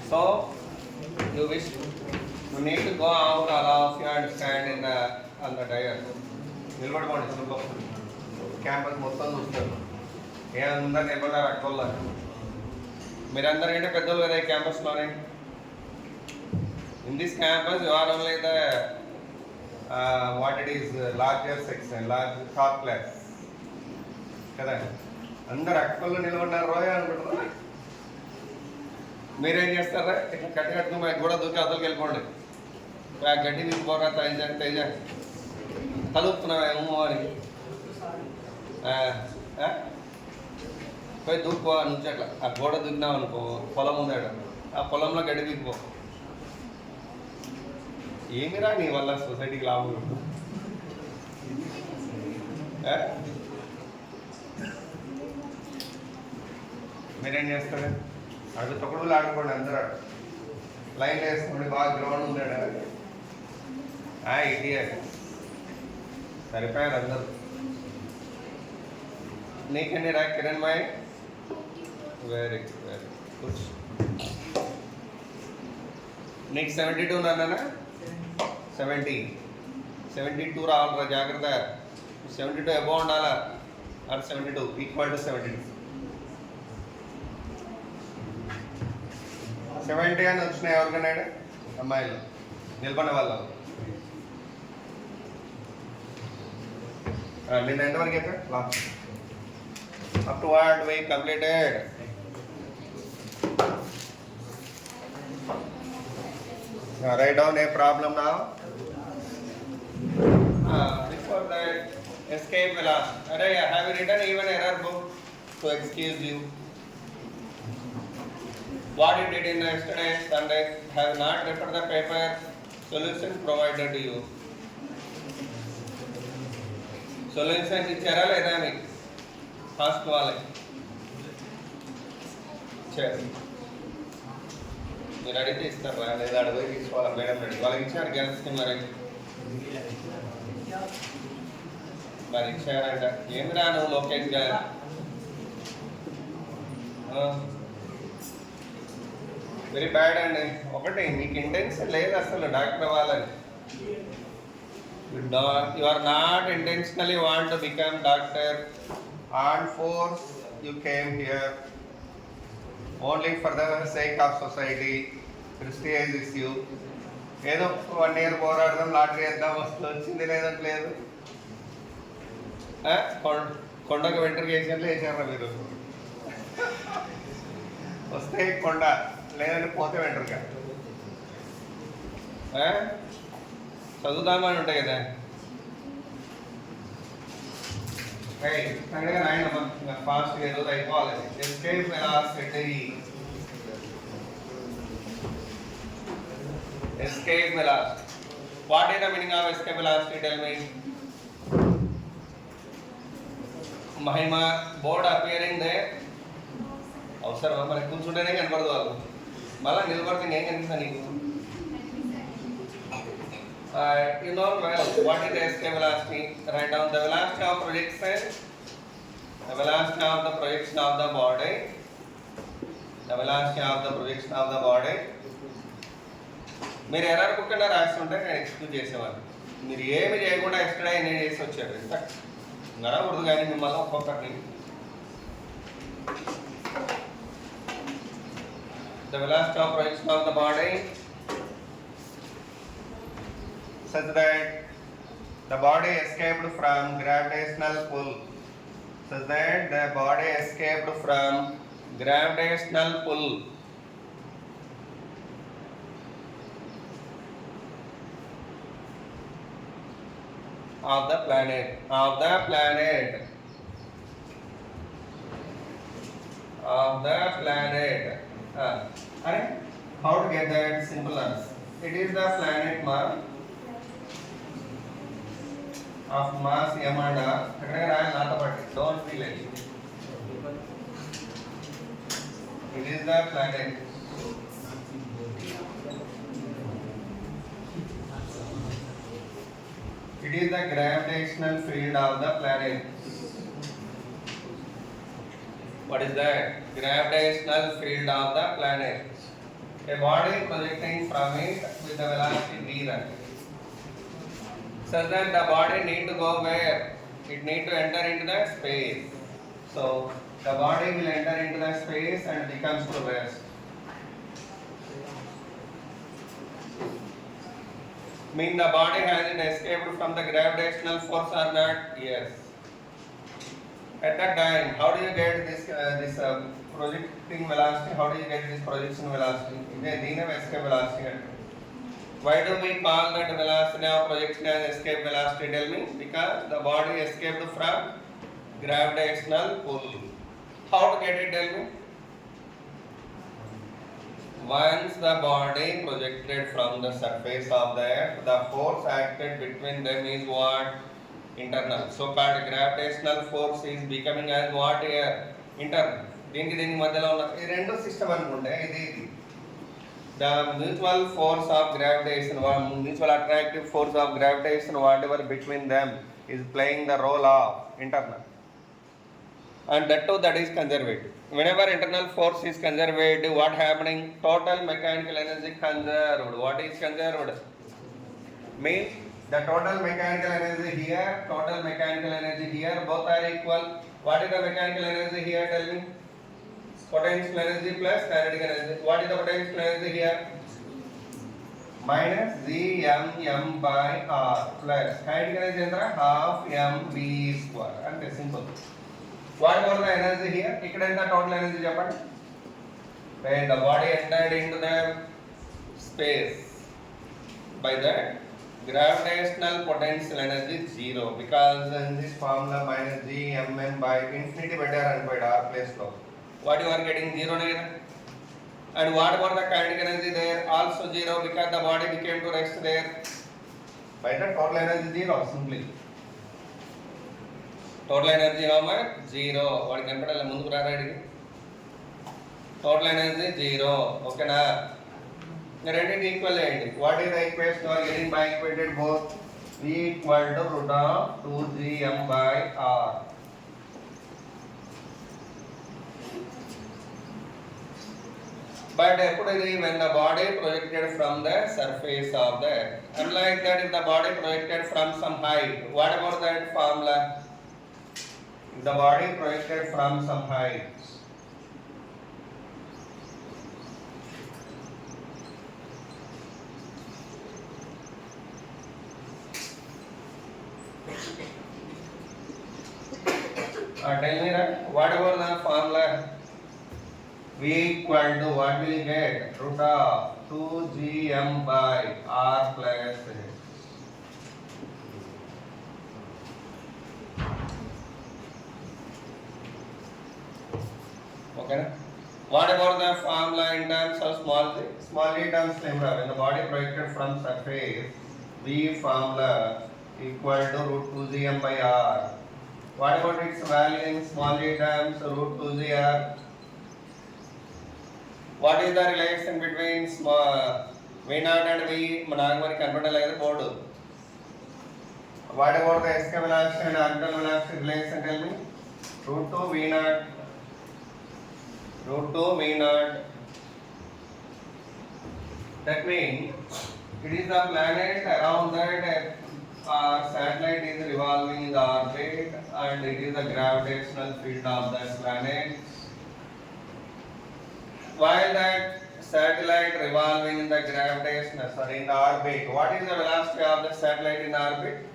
So you wish you need to go out all of you and stand in the on the tire. నిలబడుకోండి సులభం campus మొత్తం చూస్తారు ఏ అందరు నిలబడ్డారు అక్కల్లో మీరందరూ ఏంటో పెద్దోళ్ళు కదా ఈ క్యాంపస్లోనే in this campus you are only the what it is larger section large top class కదా అందరు అక్కల్లో నిలబడ్డారు రోజు అనుకుంటున్నారు మీరేం చేస్తారా ఇట్లా కట్టుకట్టుకుని కూడా దూకి అదలకి వెళ్ళిపోండి గడ్డి తీసుకోరా తేజ తేజ కలుపుతున్నావేమో అని పోయి దూక్కుపో నుంచి అట్లా ఆ గోడ దూకినావు అనుకో పొలం ఉందాడ ఆ పొలంలో గడ్డి దిగిపో ఏమిరా నీ వల్ల సొసైటీకి లాభం మీరేం చేస్తారు అటు తొక్కడులు ఆడుకోండి అందరూ లైన్ వేసుకోండి బాగా గ్రౌండ్ ఉందాడ ఇడియట్ సరిపోయారు అందరు నీకెన్ని రా కిరణ్ మాయ్ వెరీ గుడ్ నీకు 72 నాన్న 72 రావాలరా జాగ్రత్త 72 అబౌవ్ ఉండాలా ఆర్ 72 ఈక్వల్ టు 72 70 అని వచ్చినాయి ఎవరికన్నాడు అమ్మాయిలు నిలబడిన వాళ్ళు నిన్న ఎంతవరకు చెప్పా last up to what we completed write down a problem now before that escape velocity array I have written even error book to excuse you what you did in yesterday Sunday have not referred the paper solution provided to you solution ఇచ్చారా లేదా మీకు first వాళ్ళకి మీరు అడిగితే ఇస్తారా లేదా అడిగి తీసుకోవాలా మేడం రెడీ వాళ్ళకి ఇచ్చారు గ్యాస్ మరి ఇచ్చారంట ఏమి రా నువ్వు లోకేష్ గారు వెరీ బ్యాడ్ అండి ఒకటి మీకు ఇంటెన్షన్ లేదు అసలు డాక్టర్ అవ్వాలని you are not intentionally want to become doctor on force you came here only for the sake of society prestige is you ఏదో 1 year పోరాడదాం లాటరీ వేద్దాం వచ్చింది లేదంటే లేదు కొండకు వెంట్రికేషన్లో వేసారా మీరు వస్తే కొండ లేదంటే పోతే వెంట్రుక చదువుదామని ఉంటాయి కదా ఫాస్ట్ ఏదో అయిపోవాలి escape velocity escape velocity what is the meaning of escape velocity tell me Mahima board appearing they అవసరమా మనకి కూర్చుంటేనే కనపడదు వాళ్ళు మళ్ళీ నిలబడితే ఏం కనిపిస్తా నీకు you know well what is the escape velocity write down the velocity of projection the velocity of the projection of the body the velocity of the projection of the body మీరు ఎర్రర్ బుక్ అన్నా రాస్తుంటే నేను excuse చేసేవాడిని మీరు ఏమి చేయకుండా extra నేను చేసి వచ్చారు నడకూడదు కానీ మిమ్మల్ని ఒక్కొక్కరిని the velocity of projection of the body such that the body escaped from gravitational pull such that the body escaped from gravitational pull of the planet how to get that simple answer it is the planet mass of mass m and r ikkada raayal nato patti don't feel it it is the planet it is the gravitational field of the planet what is that gravitational field of the planet A body projecting from it with the velocity v run. Such that the body need to go where? It need to enter into the space. So the body will enter into the space and becomes to rest. Mean the body has it escaped from the gravitational force or not? Yes. At that time, how do you get this projecting velocity? How do you get this projection velocity? This escape velocity. Why do we call that velocity of projection as escape velocity? Tell me. Because the body escaped from gravitational pull. How to get it? Tell me. Once the body projected from the surface of the earth, the force acted between them is what? Internal. So called gravitational force is becoming as what here? Internal. దీనికి మధ్యలో ఉన్న ఈ రెండు system అనుకుంటే ఇది the mutual force of gravitation, mutual attractive force of gravitation, whatever between them is playing the role of internal, and that too that is conservative. Whenever internal force is conservative, what happening? Total mechanical energy conserved. What is conserved? Means the total mechanical energy here, total mechanical energy here, both are equal. What is the mechanical energy here? Tell me. Potential energy plus kinetic energy. What is the potential energy here? Minus Gmm by R plus kinetic energy is half mv square. And simple. What was the energy here? Ikkada is the total energy cheppandi. When the body entered into the space, by that gravitational potential energy is 0, because in this formula minus Gmm by infinity better and by R place low. What you are getting 0 there? And what about the kinetic energy there? Also 0, because the body became to rest there. By the total energy 0 simply. Total energy how much? 0. What can put mundu radi? Total energy 0. Okay na? The rented equivalent. What is the equation you are getting by equated both? V equal to root of 2Gm by R. But when the body projected from the surface of the earth, unlike that, if the body projected from some height, what about that formula? If the body projected from some height, tell me that. What about the formula? V equal to what will you get? Root of 2Gm by R plus H. Okay. What about the formula in terms of small g? Small g terms when the body projected from surface, V formula equal to root 2Gm by R. What about its value in small g terms? Root 2Gr. What is the relation between V0 and V? Managmari converter like the board. What about the escape velocity and orbital velocity relation? Tell me. Root 2 V0. Root 2 V0. That means it is the planet around that satellite is revolving in the orbit, and it is the gravitational field of that planet. While that satellite revolving in the in the orbit, what is the velocity of the satellite in orbit?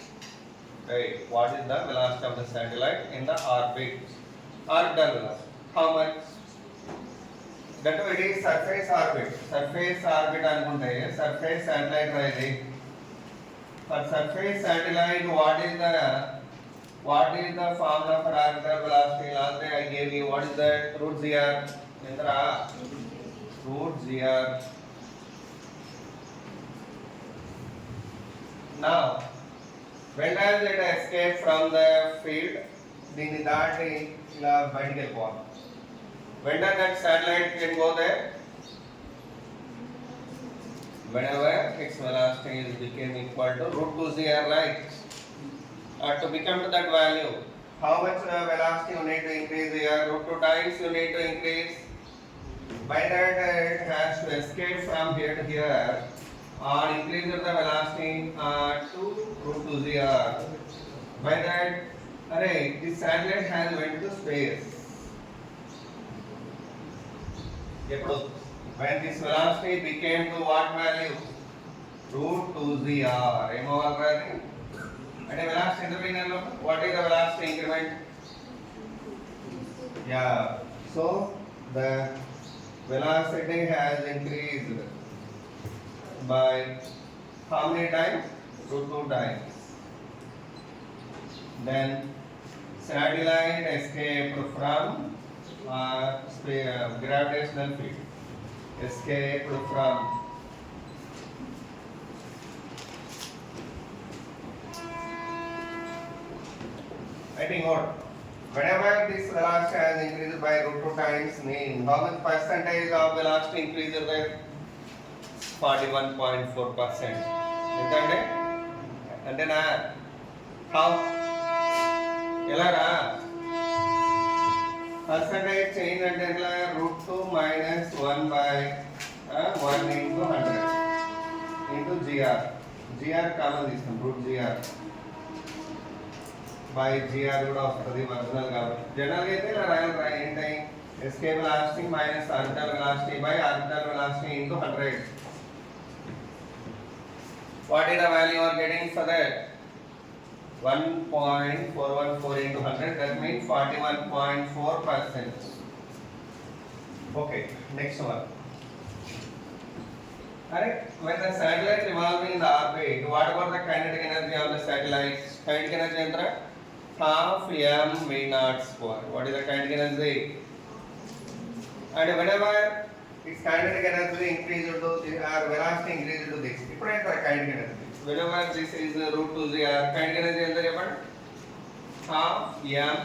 Right. What is the velocity of the satellite in the orbit? Orbital velocity. How much? That it is surface orbit. Surface orbit anukunte surface satellite raidi. For surface satellite, what is the formula for orbital velocity? Last day I gave you. What is that? Root Gr. Root Gr. Now, when does it escape from the field? When does that satellite can go there? Whenever its velocity is became equal to root 2Gr, right? To become to that value, how much velocity you need to increase here? Root 2 times you need to increase. By that it has to escape from here to here and increase the velocity to root 2gr. By that, this satellite has went to space. When this velocity became to what value? Root 2gr. And a velocity interval, what is the velocity increment? Yeah, so the velocity has increased by how many times? Root 2 times. Then satellite escaped from gravitational field. Escaped from I think what? Whenever this velocity has increased by root 2 times, mean how much percentage of velocity increased there? 41.4%. Entende? Antena? How? Elara? Percentage change ante root 2 minus 1 by 1 into 100 into gr. Gr common this root gr. By gr కూడా వస్తుంది original కాబట్టి general అయితే ఇలా రాయాలి ఏంటి escape velocity minus orbital velocity by orbital velocity into 100. What is the value you are getting for that? 1.414 into 100, that means 41.4%. Okay, next one. When the satellite revolving in the orbit, what about the kinetic energy of the satellite? Kinetic energy entra half m v naught square. What is the kinetic energy? And whenever its kinetic energy increases to this or velocity increases to this, ఇప్పుడు ఎంత kinetic energy? Whenever this is root 2gr, kinetic energy ఎంత చెప్పండి? half m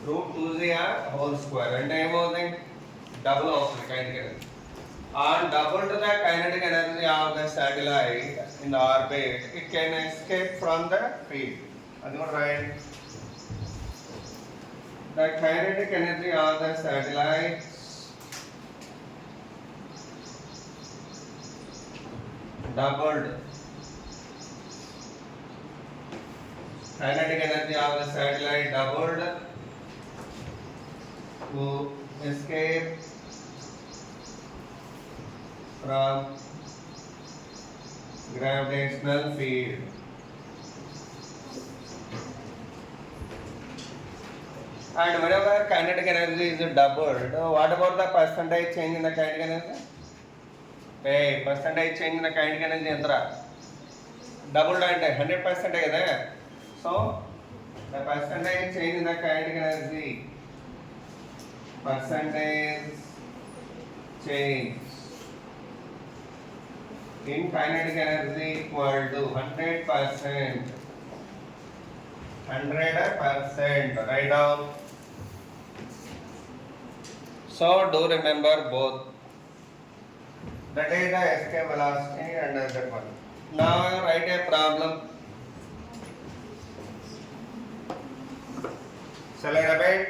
root 2gr whole square. అంటే ఏమవుతుంది? Double అవుతుంది kinetic energy. And double to the kinetic energy of the satellite in the orbit, it can escape from the field. That's what right. The kinetic energy of the satellite doubled. Kinetic energy of the satellite doubled to escape from gravitational field. And whenever kinetic energy is doubled, what about the percentage change in the kinetic energy? Hey, percentage change in the kinetic energy entra doubled అంటే 100% కదా. So the percentage change in the kinetic energy, percentage change in kinetic energy equal to 100%. 100%. Write down. So do remember both. That is the escape velocity and that one. Now write a problem. Shall I repeat?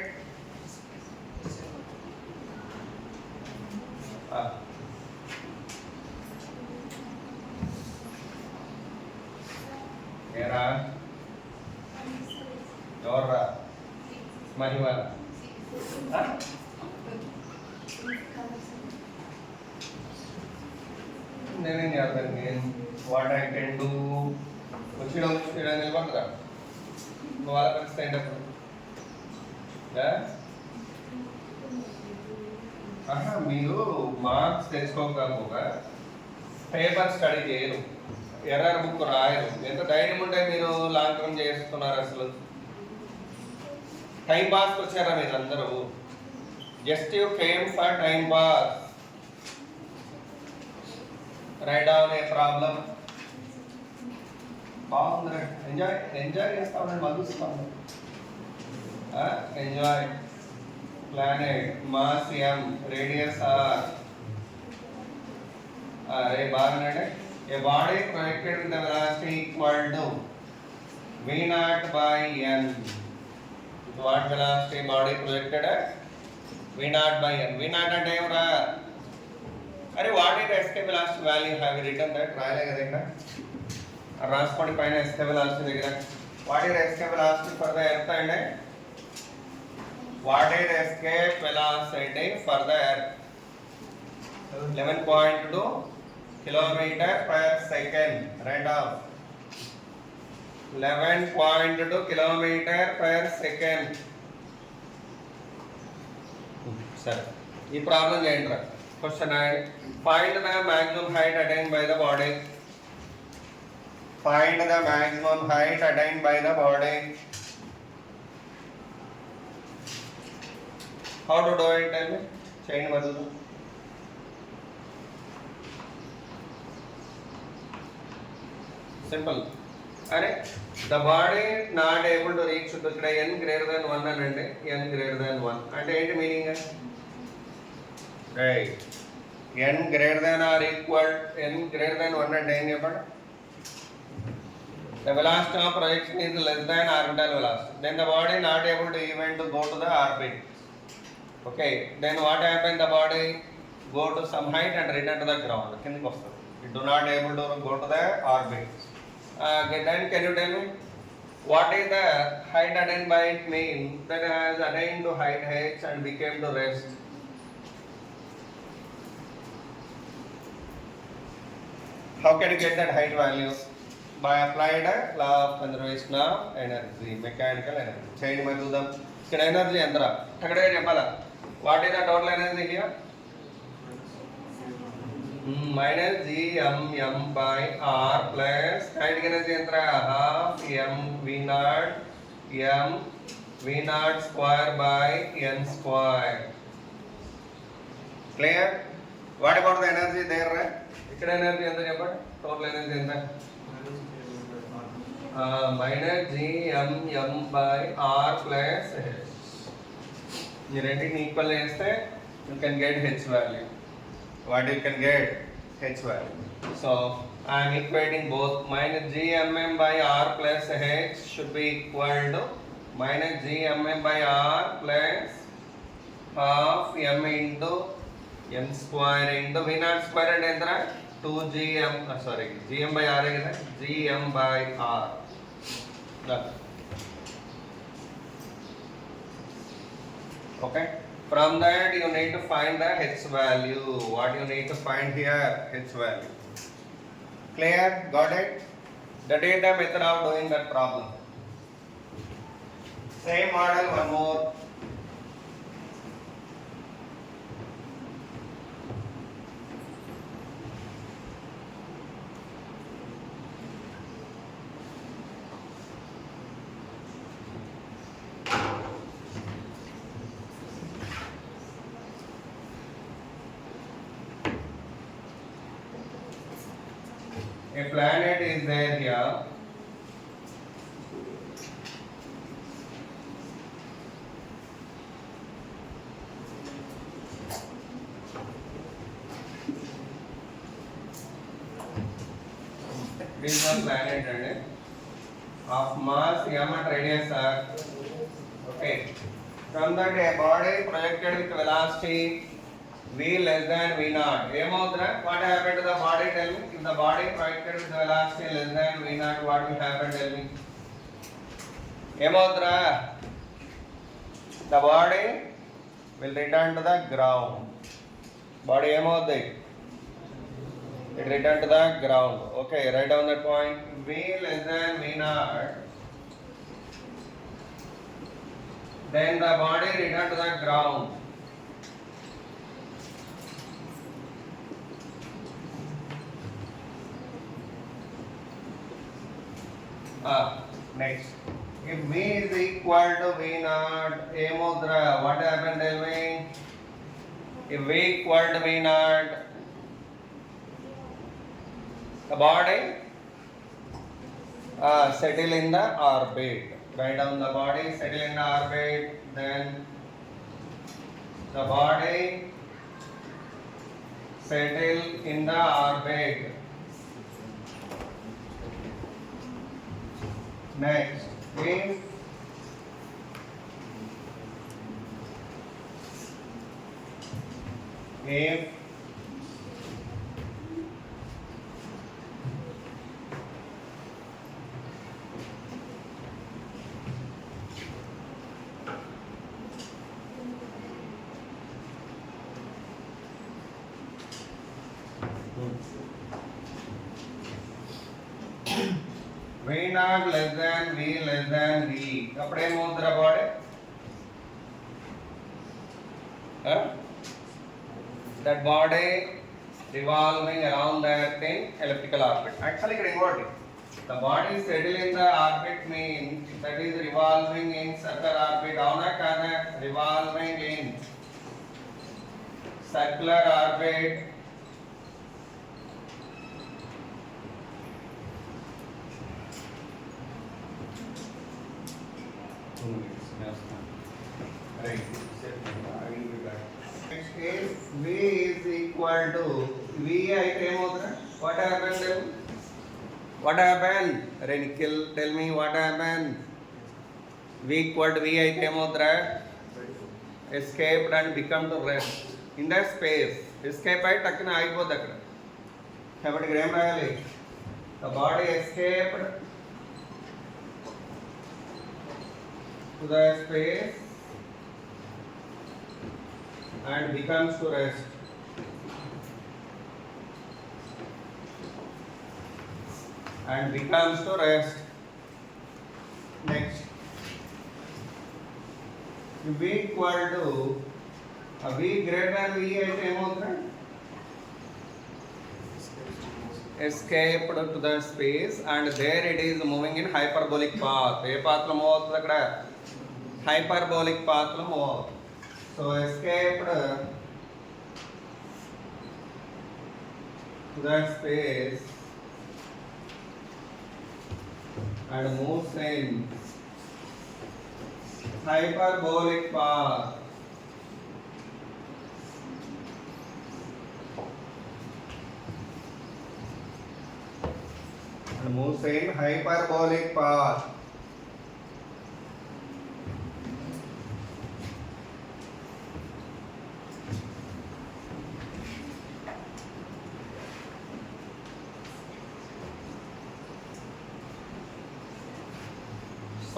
Era Dora Mahiwala. Then what I can do? Stand up. మీరు marks తెలుసుకోకపోగా paper study చేయరు, error book రాయరు. ఎంత ధైర్యం ఉంటే మీరు long term చేస్తున్నారు? అసలు time పాస్కి వచ్చారా మీరు అందరూ? Just you came for time pass. Write down a problem. బాగుంది, ఎంజాయ్ చేస్తా ఉండండి, మధుస్తాను. Enjoy. Planet mass m, radius r. బాగున్నాడే. A body projected with the velocity equal to v naught by n. What velocity body projected at? v naught by n. v naught అంటే ఏమరా? అరే what is escape velocity value have written that రాయలే కదా ఇక్కడ రాసుకోండి పైన escape velocity దగ్గర what is escape velocity for the earth అండి what is escape velocity for the earth 11.2 kilometer per second right off 11.2 kilometer per second సరే ఈ problem చేయండి రా question find the maximum height attained by the body find the maximum height attained by the body how to do it tell me చేయండి మొదలు simple అరే the body not able to reach ఇక్కడ n greater than 1 అని అంటే n greater than 1 అంటే ఏంటి meaning right n greater than or equal n greater than 1 అంటే ఏం చెప్పండి the velocity of projection is less than orbital velocity then the body not able to even to go to the orbit okay then what happen the body go to some height and return to the ground కిందకి వస్తుంది it do not able to go to the orbit okay then can you tell me what is the height attained by it mean that it has attained to height h and became to rest how can you get that height value by applied a law of conservation of energy mechanical energy change my do them ఇక్కడ energy ఎంత రా అక్కడే చెప్పాలా what is the total energy here minus gmm by r plus kinetic energy ఎంత రా half m v naught m v naught square by n square clear what about the energy there right ఇక్కడ energy ఎంత చెప్పండి total energy ఎంత minus gmm by r plus h ఈ రెండింటిని equal చేస్తే you can get h value what you can get h value so I am equating both minus gmm by r plus h should be equal to minus gmm by r plus half m into m square into v naught square and ఎంత 2gm sorry gm by r కదా gm by r okay from that you need to find the h value what you need to find here h value clear got it that is the method of doing that problem same model one more a planet is there here this is one planet and of mass m and radius r okay from that a body projected with velocity v less than v naught ఏమవుతుందా what happened to the body tell me if the body projected with velocity less than v naught what will happen tell me ఏమవుతుందా the body will return to the ground body ఏమవుతుంది it return to the ground okay write down that point v less than v naught then the body return to the ground next if v is equal to v naught ఏమవుతుందా what happened tell me if v equal to v naught the body settle in the orbit write down the body settle in the orbit then the body settle in the orbit next if V naught less than V less than V. అప్పుడు ఏమవుతుందిరా body? That body revolving around that in elliptical orbit. Actually, ఇక్కడ ఇంకోటి, the body settle in the orbit means that is revolving in circular orbit. అవునా కాదా? Revolving in circular orbit. Right. I will be back. Next is V is equal to V అయితే ఏమవుతుందా? What happened? What happened? Arey Nikhil, tell me what happened? V equal to V అయితే ఏమవుతుందా? Escaped and become to rest in that space. Escape అయి టక్కున ఆగిపోద్ది అక్కడ. కాబట్టి ఇక్కడ ఏం రాయాలి? The body escaped to the space and becomes to rest. And becomes to rest. Next, V equal to V greater than V అయితే ఏమవుతుంది? Escaped to the space and there it is moving in hyperbolic path. A path లో move అవుతుంది అక్కడ? Hyperbolic path లో move అవుతుంది. So escaped to that space and moves in hyperbolic path. And moves in hyperbolic path.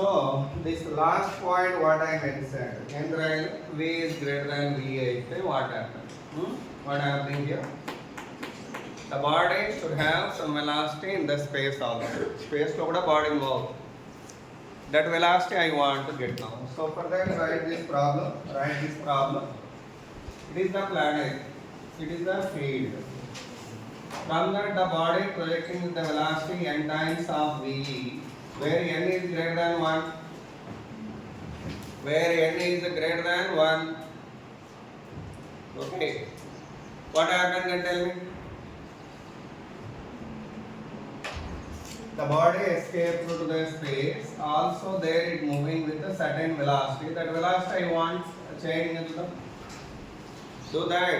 So this last point what I mentioned, when V is greater than V8, what happened? What happening here? The body should have some velocity in the space also. Space lo kuda body move. That velocity I want to get now. So for that write this problem. It is the planet. It is the field. From that the body projecting with the velocity n times of V, where n is greater than 1, where n is greater than 1. Okay, what happened then, tell me? The body escaped through the space, also there it moving with a certain velocity. That velocity I want change into the, so that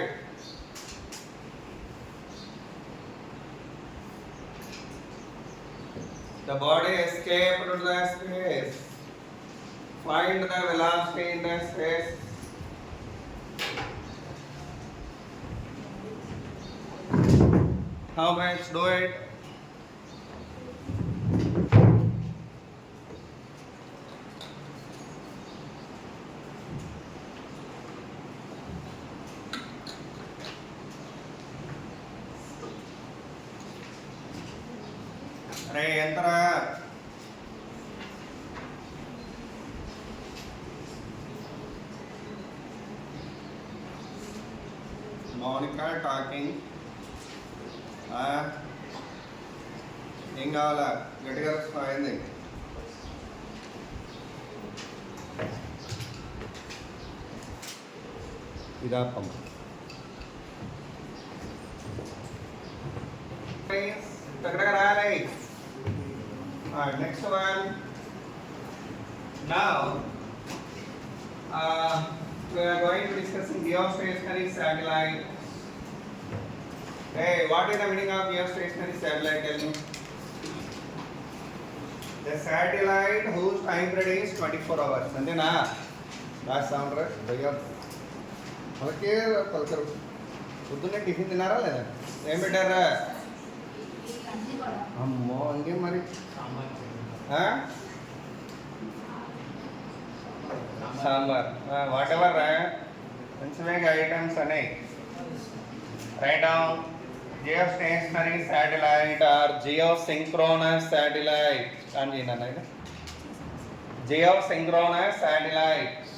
the body escaped to the space. Find the velocity in the space. How much? Do it. అరే ఎంతరా? Mounika talking. ఏం కావాలా? గట్టిగా అయింది. ఇదాపం. దగ్గర రాయాలి. Next one. Now we are going to discuss geostationary satellite. Hey, what is the meaning of geostationary satellite? Tell me. The satellite whose time period is 24 hours. అంతేనా? Last sound right? భయ్యా okay పలకరు. పొద్దున్నే tiffin తిన్నారా లేదా? ఏం పెట్టారా? అమ్మో ఇంకేం మరి? సాంబార్. వాట్ ఎవర్ మంచిగా ఐటమ్స్ అనేవి. Right down. geostationary satellite or geosynchronous satellite. Geosynchronous satellites.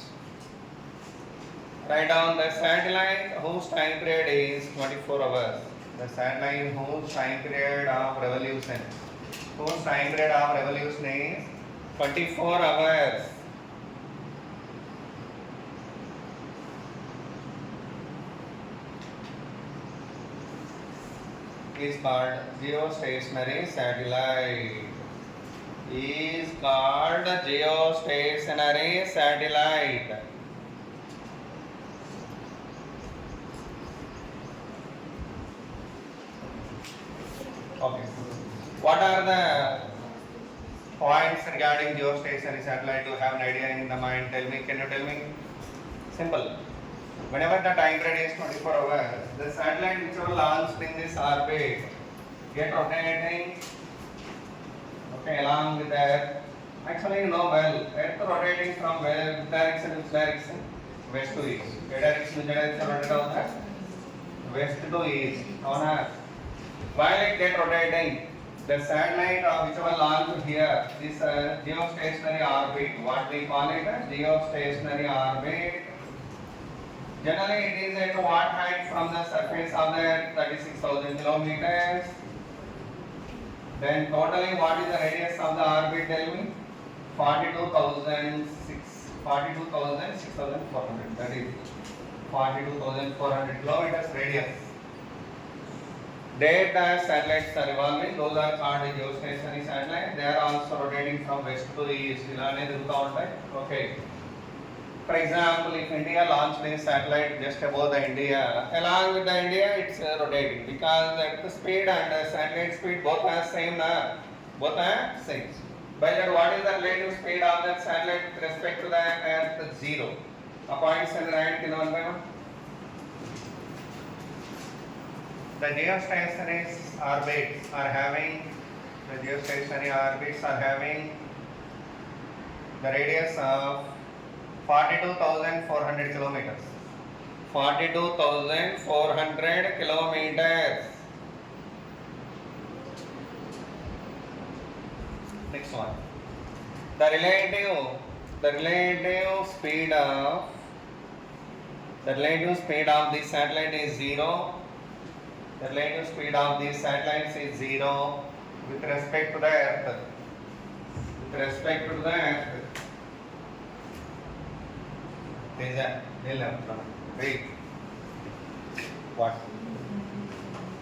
Write down the satellite whose time period is 24 hours. The satellite whose time period of revolution. Whose time period of revolution is 24 hours. Is called geostationary satellite. Is called geostationary satellite. Okay. What are the points regarding geostationary satellite? Do you have an idea in the mind? Tell me. Can you tell me? Simple. Whenever the time period is 24 hours, the satellite which was launched in this orbit get rotating. Okay, along with that. Actually, you know well, Earth rotating from where direction? Which direction? West to east. Which direction rotate out that? West to east. While it get rotating, the satellite which was launched here, this geostationary orbit, what we call it? Geostationary orbit. Generally, it is at what height from the surface of the Earth? 36,000 kilometers. Then totally, what is the radius of the orbit? Tell me. 42,600. That is 42,400 kilometers radius. There the satellites are revolving. Those are called geostationary satellites. They are also rotating from west to east. Okay. For example, if India launched a satellite just above the India, along with the India, it's rotating because at the speed and the satellite speed both are same. Both are same. By that, what is the relative speed of that satellite with respect to the Earth? 0. A point and right in 1 by 1. The geostationary orbits are having the radius of 42,400 kilometers. 42,400 kilometers. Next one. The relative speed of this satellite is 0. The relative speed of these satellites is 0 with respect to the Earth. What?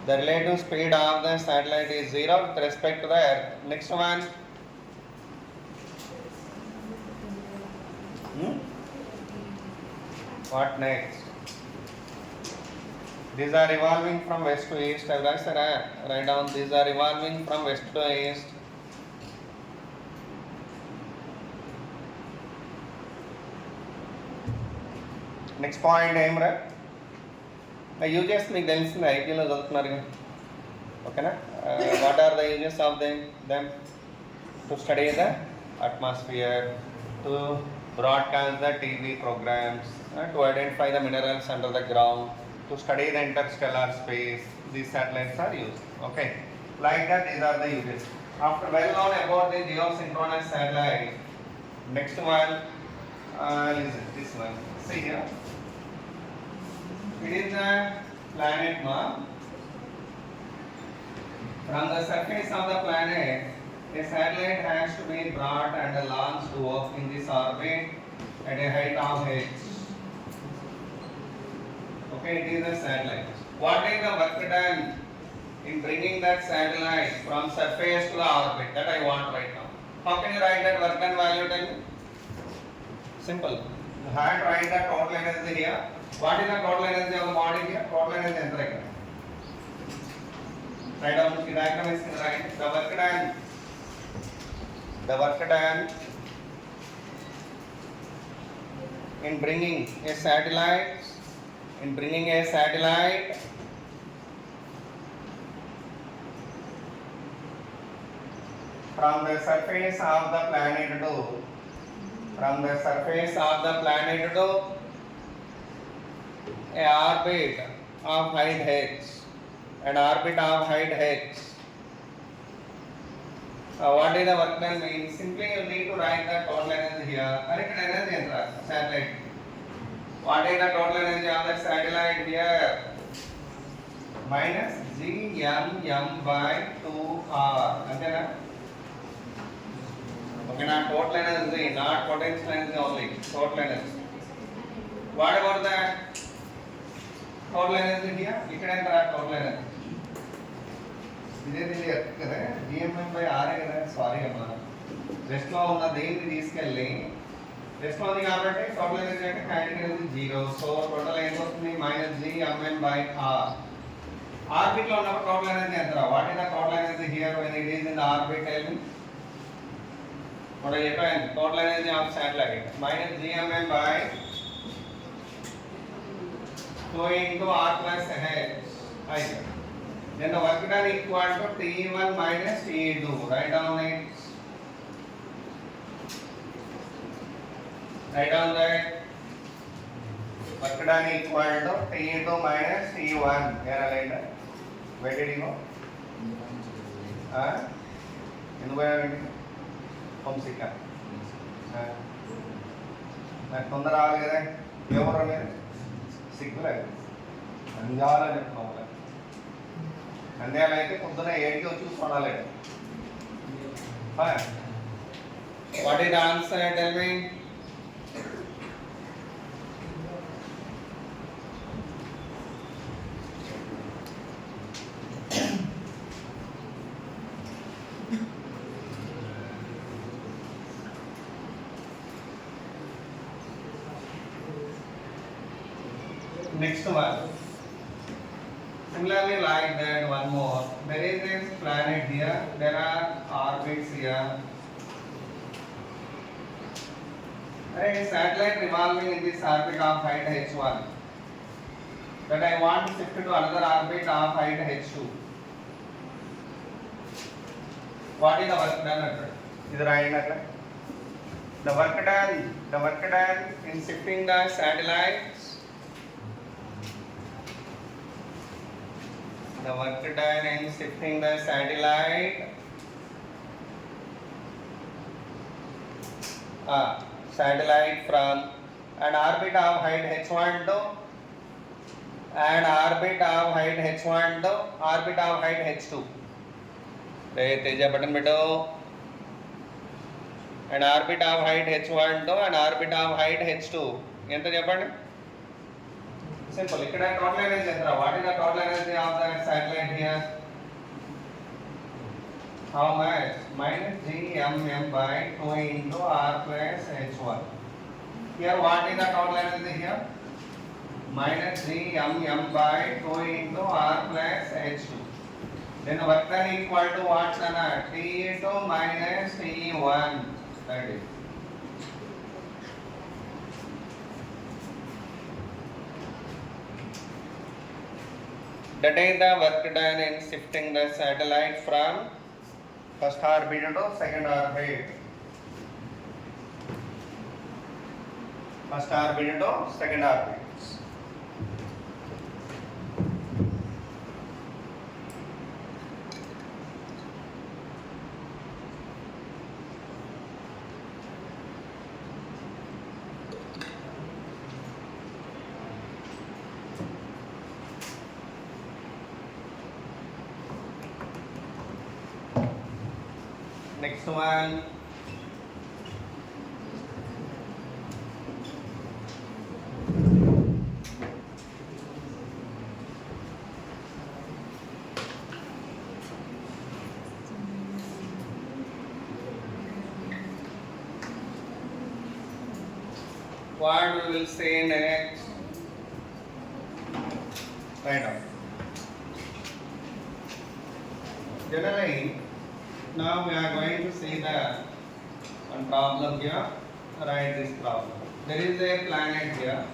The relative speed of the satellite is 0 with respect to the Earth. Next one. What next? These are revolving from west to east. Write down. These are revolving from west to east. Next point, Emra. You just make them okay, what are the uses of them? To study the atmosphere, to broadcast the TV programs, to identify the minerals under the ground, to study the interstellar space. These satellites are used. Okay, like that, these are the uses. After well known about the geosynchronous satellite, next one, listen, this one. See here. It is the planet Mars. From the surface of the planet, a satellite has to be brought and launched to work in this orbit at a height of h. Okay, it is a satellite. What is the work done in bringing that satellite from surface to the orbit? That I want right now. How can you write that work done value? Tell me. Simple. You have to write the total energy here. What is the total energy of the body here? Total energy is right. Write down the diagram is right. The work done in bringing a satellite from the surface of the planet to a orbit of height h. and orbit of height h. What is the work done means? Simply you need to write the total energy here. Correct energy enter satellite. What is the total energy of that satellite here? Minus Gmm by 2r. Antena? Okay, now total energy, not potential energy only. Total energy. What about that? Total energy here? ఇక్కడ ఎంత total energy? ఇదే కదా GMM by RA కదా sorry అమ్మా రెస్ట్లో ఉన్న దేన్ని తీసుకెళ్ళి రెస్ట్లో ఉంది కాబట్టి టోటల్ ఎనర్జీ అంటే కైనెటిక్ ఎనర్జీ 0 సో టోటల్ ఎంత వస్తుంది మైనస్ జిఎంఎం బై ఆర్ ఆర్బిట్లో ఉన్నప్పుడు టోటల్ ఎనర్జీ ఎంత what is the total energy here when it is in the orbit tell me what I చెప్పాను total energy of satellite minus GMM by 2 into r plus h I then the work done equal to T1 minus T2. Write down it. Write down that work done equal to T2 minus T1. Here later. Where did you go? In where? Homesick. నాకు తొందర రావాలి కదా ఎవరు మీరు సిగ్గులేదు అంజాలని చెప్తున్నాము అందేలా అయితే పొద్దున 7కి వచ్చి చూసుకోవాలి what is the answer tell me next one similarly like that one more there is this planet here there are orbits here there is satellite revolving in this orbit of height h1 that I want to shift to another orbit of height h2 what is the work done either right the work done in shifting the satellites the work done in shifting the satellite from an orbit of height h1 to an orbit of height h1 to orbit of height h2 teja button beto an orbit of height h1 to an orbit of height h2 enta cheppandi simple ikkada total energy entra what is the total energy of the satellite here how much minus gmm by 2 into r plus h1 here what is the total energy here minus gmm by 2 into r plus h2 then the work done equal to what sana t2 minus t1 that is that is the work done in shifting the satellite from first orbit to second orbit. First orbit to second orbit. Next one. What we will say next? Right now. Generally, now we are going to see the one problem here. Write this problem. There is a planet here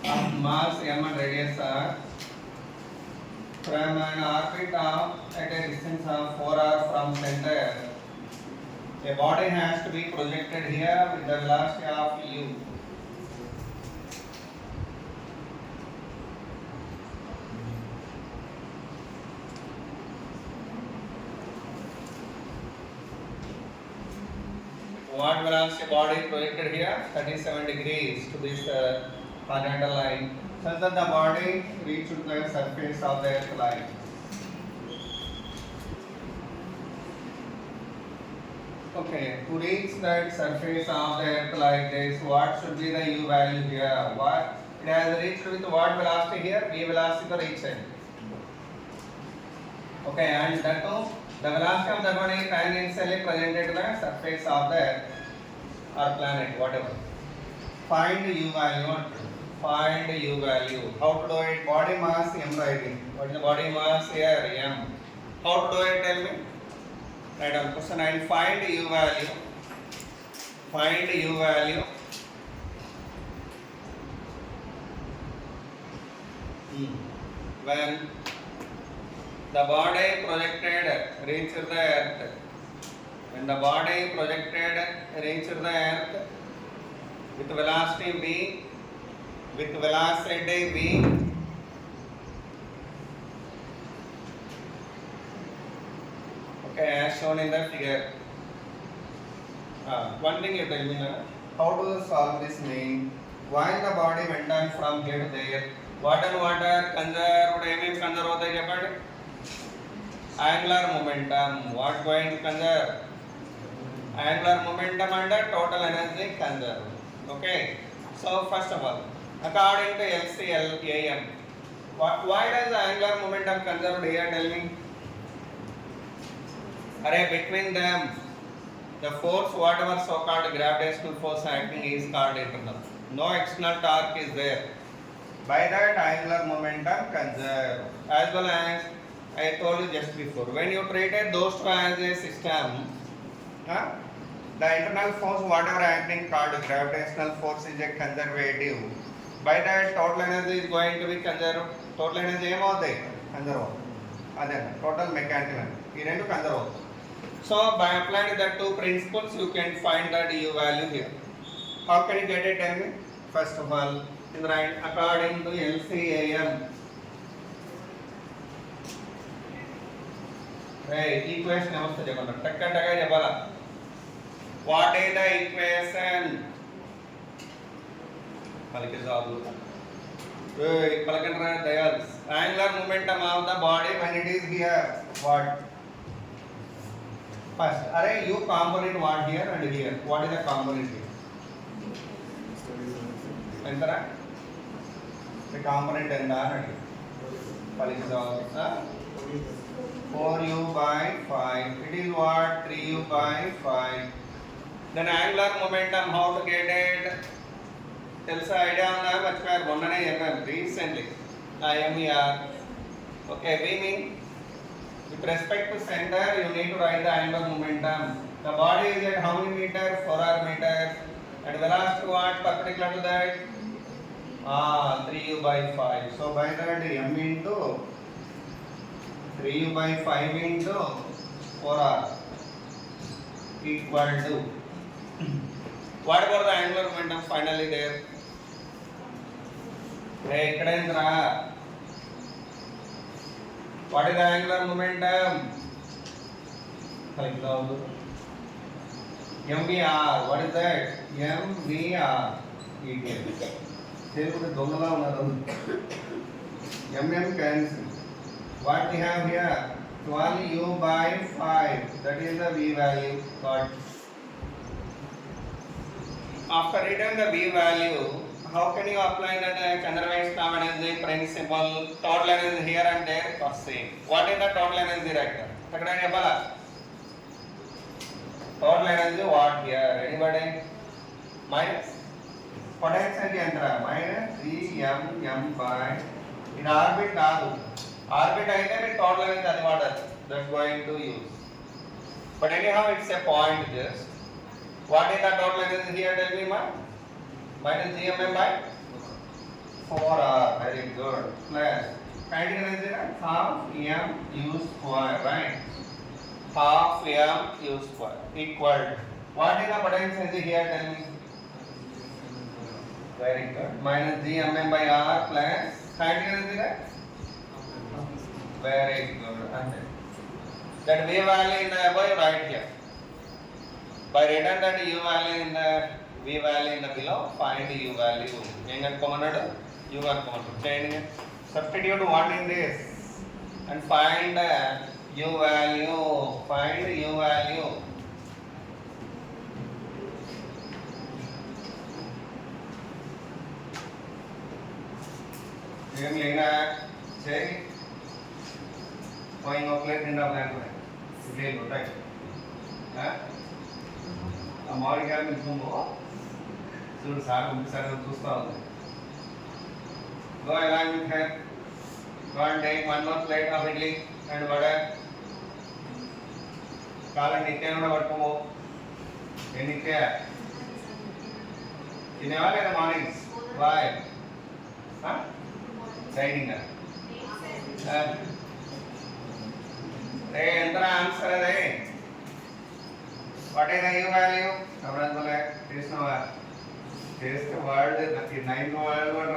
of mass m and radius r from an orbit of at a distance of 4r from center. A body has to be projected here with the velocity of u. what velocity body projected here? 37 degrees to this horizontal line, such that the body reached the surface of the earth line. Okay, to reach that surface of the earth like this, what should be the u value here? What it has reached with what velocity here? V velocity to reach it. Okay, and that too, the velocity of that one is tangentially presented to the surface of the earth or planet, whatever. Find u value. Find u value. How to do it? Body mass m writing. What is the body mass here? M. How to do it? Tell me. Write down question and find u value. Find u value. When the body projected reached the earth. When the body projected reached the earth with velocity v, with velocity v, okay, as shown in the figure. One thing you tell me now, how to solve this thing? While the body went on from here to there, what and what are conserved? Conserved hota hai chepandi? Angular momentum. What going to conserve? Angular momentum and total energy conserved. Okay. So first of all, according to LCLAM, why does the angular momentum conserved here? Tell me. Between them, the force, whatever so-called gravitational force acting, is called internal. No external torque is there. By that, angular momentum conserved. As well as I told you just before, when you treated those two as a system, the internal force, whatever acting, called gravitational force, is a conservative. By that, total energy is going to be conserved. Total energy is conserved. Total mechanical energy is conserved. So by applying the two principles, you can find that u value here. How can you get it? Tell me. First of all, right, according to LCAM, right, equation namaste jabala. Takka jabala. What is the equation? Angular momentum of the body when it is here. What? First, you component what here and here. What is the component here? Entera? The component and the 4u by 5. It is what? 3u by 5. Then angular momentum, how to get it? Tell us idea on that. Recently. MER. Okay, we mean with respect to center, you need to write the angular momentum. The body is at how many meters? 4 meters. At velocity what? Perpendicular to that? 3u by 5. So by that m into 3u by 5 into 4r equal to. What about the angular momentum finally there? What is the angular momentum? MVR. What is that? MVR. Cancel. What we have here? 12u by 5. That is the V value. Got. After returning the V value, how can you apply that conservation of energy principle? Total energy here and there are same. What is the total energy right there? Total energy what here? Anybody? Minus. Potential enter minus 3m by in orbit kaadu. Orbit aithe total energy adi vaadaru. That's going to use. But anyhow, it's a point just. What is the total energy here? Tell me, ma. Minus gmm by 4r. Very good. Plus kinetic energy half m u square, right? Half m u square equal. What is the potential energy here? Tell me. Very good. Minus gmm by r plus kinetic energy, right? Very good. That V value in the above, right here. By return that u value in the v value in the below, find u value. Engan command u one command. Change substitute 1 in this and find u value. Find u value. Em लेना है कोई operate नहीं ना plan करें ले लो right हाँ हमारे क्या में तुम हो सुर सारे दोस्त आओ go along with her go and take one more plate of idli and vada काला नित्य ना वर्क हो ये नित्य इन्हें वाले ना mornings why हाँ Training enter answer what is the u value समझ बोले taste word the nine word what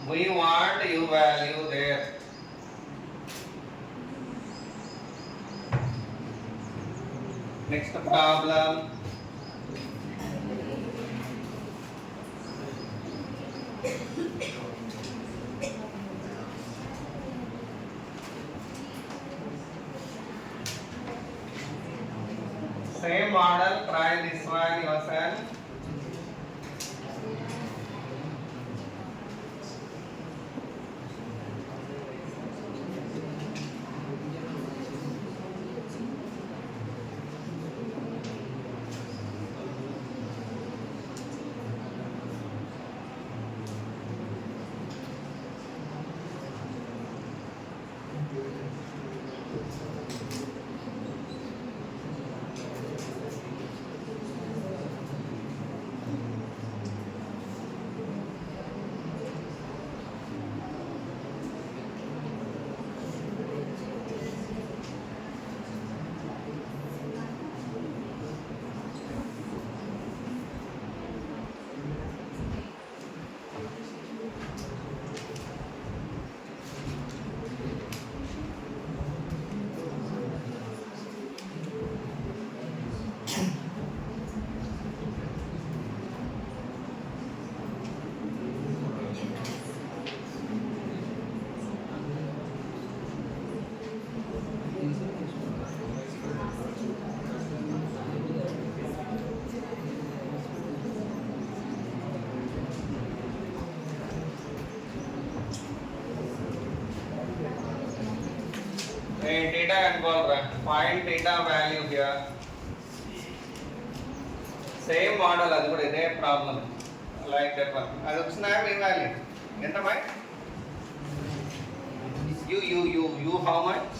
we want u value there. Next problem. Same model, try this one yourself. Data involved. Find data value here. Same model అది కూడా ఇదే problem like that one అది వచ్చినా ఇవ్వాలి ఎంత my you how much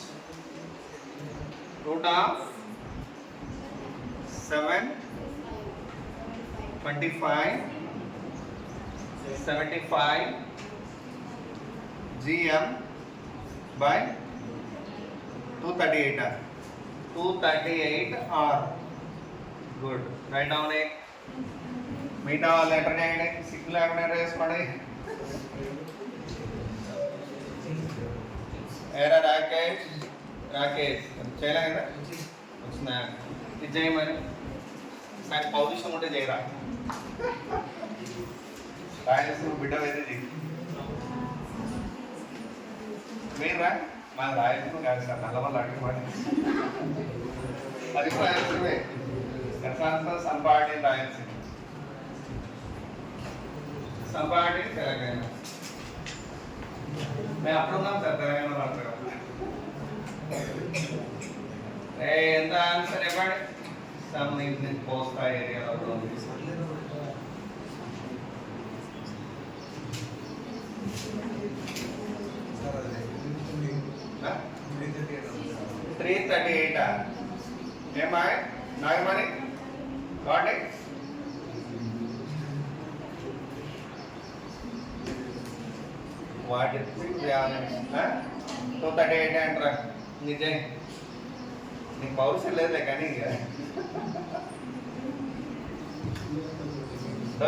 root of 7 25 75 gm by 238 r good write down a మీటా లెటర్ చేయండి సిక్ లేకుండా వేసుకోండి ఏరా రాకేష్ చేయలే కదా వచ్చినా ఇది చేయమని నాకు పౌరుషం ఉంటే చేయరా రాయలసీమ బిడ్డ వేది మీరు రా మా రాయలసీమ కాదు సార్ నల్లవల్ల అడిగిపోయి అది రాయలసీమే సంపాటి రాయలసీమ संपाटी तेलंगाना मैं अपना सर तेलंगाना बात कर रहा हूँ एंड आंसर है but some in coastal area or huh? 338 am I now money got it what is the answer तो 38 एंटर नीचे नहीं बहुत से ले लेगा नहीं क्या तो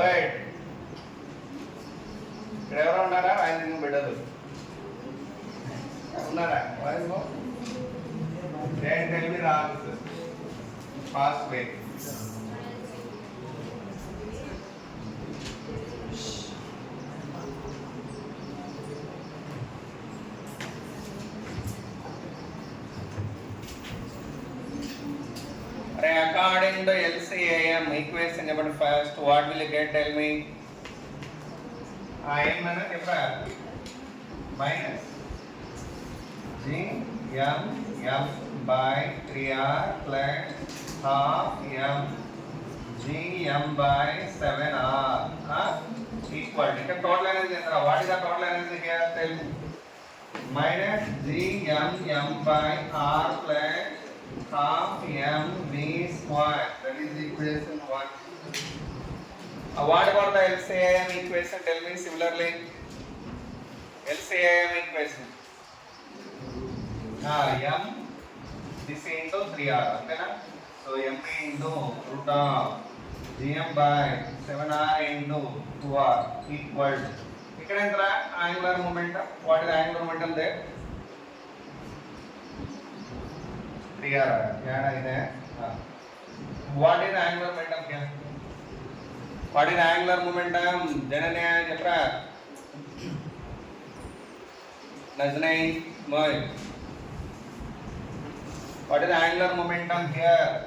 ఇక్కడ ఎవరో ఉన్నారా రాయలసీమ బిడ్డలు ఉన్నారా voice then tell me the answer fast way according to LCAM equation number first what will you get tell me I am minus G M M by 3R plus half M G M by 7R equal to total energy. What is the total energy here? Tell me. Minus G M M by R plus half M V square. That is equation 1. What about the LCAM equation? Tell me similarly. LCAM equation. M this into 3R. Okay na? So M into root of Gm by 7R into 2R equal to. Here enter angular momentum. What is the angular momentum there? 3R. Yeah, is what is the angular momentum here? What is the angular momentum? Jananya Japra. Najnai Moy. What is the angular momentum here?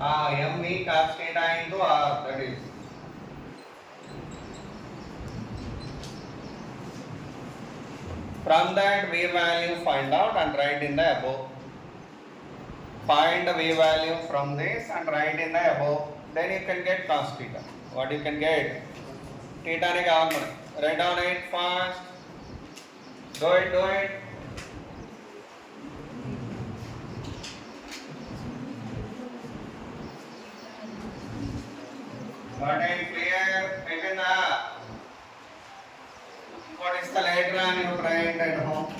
M E cos theta into R. That is. From that V value find out and write in the above. Find the V value from this and write in the above. Then you can get cos theta. What you can get? Theta ne kaval. Write down it fast. Do it. What is clear? Taken what is the later on you try it at home?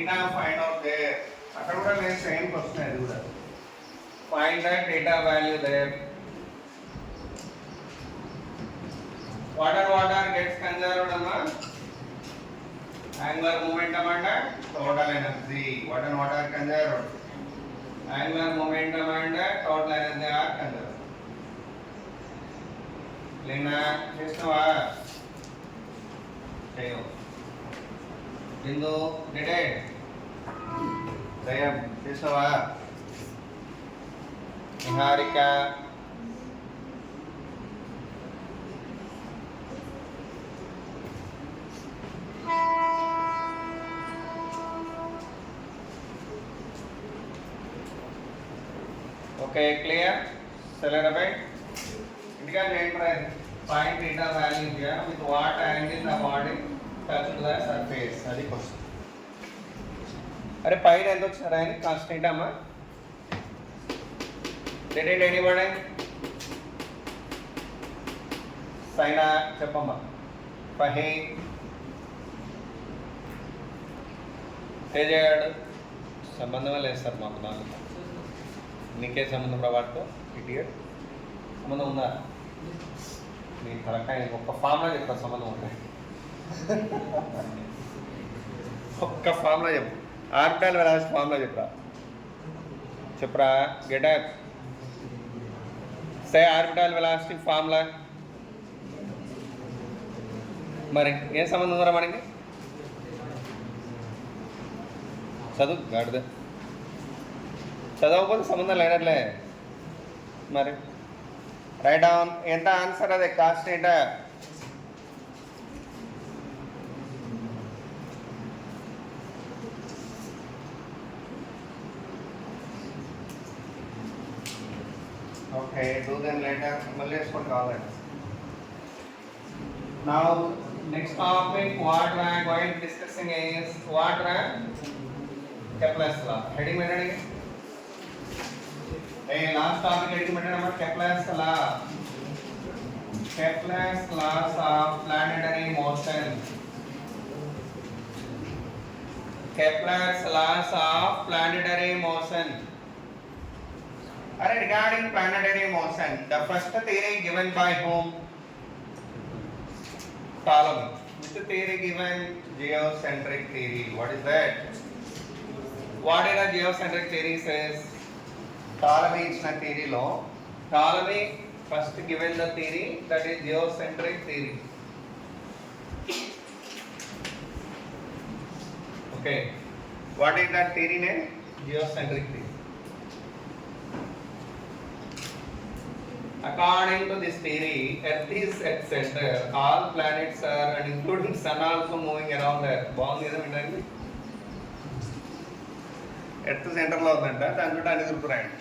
Find out there. Same question. Find that data value there. Water gets conserved among angular momentum and total energy. Water conserved. Angular momentum and total energy are conserved. Lena, Krishna, Jayo. Bindu, did it? Jayam, Krishna, Niharika, okay, clear? Celebrate. Find theta value here with what angle the body touch to the surface. That is question. अरे pied ఎంత వచ్చారా అని constant అమ్మా did it anybody Saina చెప్పమ్మా ఫహీ తేజాడు సంబంధమే లేదు sir మాకు నాకు నీకే సంబంధం రా వాటితో ఇడియట్ సంబంధం ఉందా నీ తలకాయ ఒక్క ఫామ్లో చెప్తా సంబంధం ఉంటాయి ఒక్క ఫామ్లో చెప్పు ఆర్బిటాల్ వెలాసిటీ ఫార్ములా చెప్పరా గెట్ అప్ సే ఆర్బిటాల్ వెలాసిటీ ఫార్ములా మరి ఏం సంబంధం ఉందా మనకి చదువు గాడిద చదవకపోతే సంబంధం లేనట్లే మరి రైట్ డౌన్ ఎంత ఆన్సర్ అదే కాస్ట్ ఏంటా Okay, do them later. మళ్ళీ వేసుకొని కావాలండి. Now next topic what we are going to discussing is what Kepler's law. Heading metading. Hey, last topic heading metading Kepler's law. Kepler's laws of planetary motion. Kepler's laws of planetary motion. Regarding planetary motion, the first theory given by whom? Ptolemy. Which theory given? Geocentric theory. What is that? What is the geocentric theory says? Ptolemy is a theory law. Ptolemy first given the theory, that is geocentric theory. Okay. What is that theory name? Geocentric theory. According to this theory, Earth is at center. All planets are, and including Sun, also moving around there. బాగుంది కదా వినండి. Earth సెంటర్లో ఉందంట, దాని చుట్టూ అన్ని తిరుగుతున్నాయండి.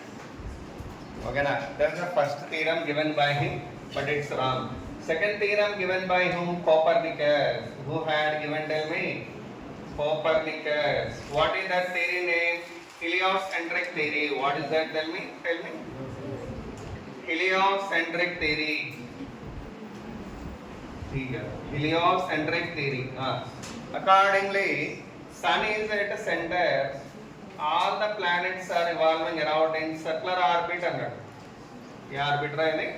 ఓకేనా? That's the first theorem given by him, but it's wrong. Second theorem given by whom? Copernicus. Who had given, tell me? Copernicus. What is that theory name? Heliocentric theory. What is that? Tell me. Heliocentric theory. Heliocentric theory. Accordingly, Sun is at the center. All the planets are revolving around in circular orbit. Ye orbit ra ini?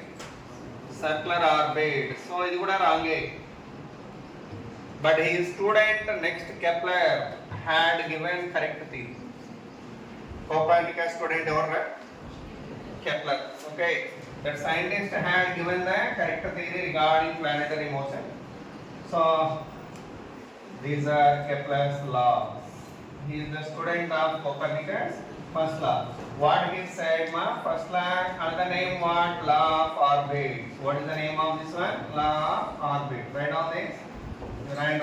Circular orbit. So ఇది కూడా wrong. But his student next Kepler had given correct theory. Copernicus student ఎవరు? Kepler. Okay, that scientist had given the correct theory regarding planetary motion. So these are Kepler's laws. He is the student of Copernicus. First law. What he said, first law, another name what? Law of orbit. What is the name of this one? Law of orbit. Write down this. Right.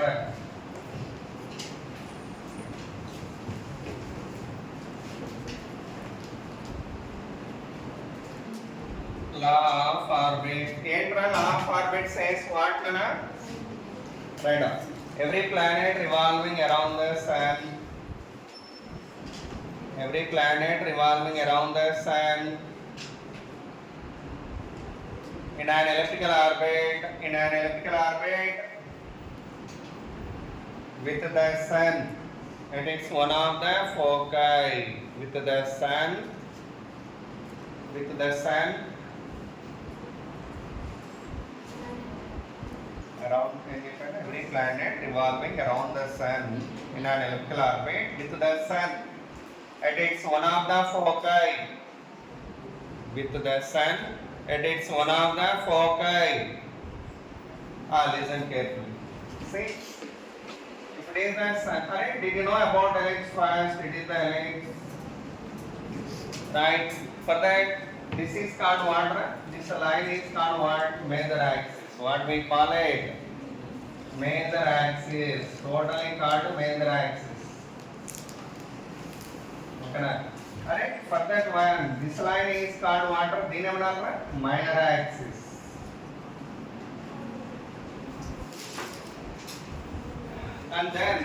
Law of orbit. Law of orbit says what? Right now, every planet revolving around the sun. Every planet revolving around the sun in an elliptical orbit. With the sun. It is one of the foci. With the sun. Around every planet revolving around the sun in an elliptical orbit with the sun. It is one of the foci. With the sun. It is one of the foci. Listen carefully. See, if it is the sun, did you know about ellipse first? It is the ellipse. Right. For that, this is called what? This line is called what? Major axis. What we call it? Major axis. Totally called major axis. Okay. For that one, this line is called what? Minor axis. And then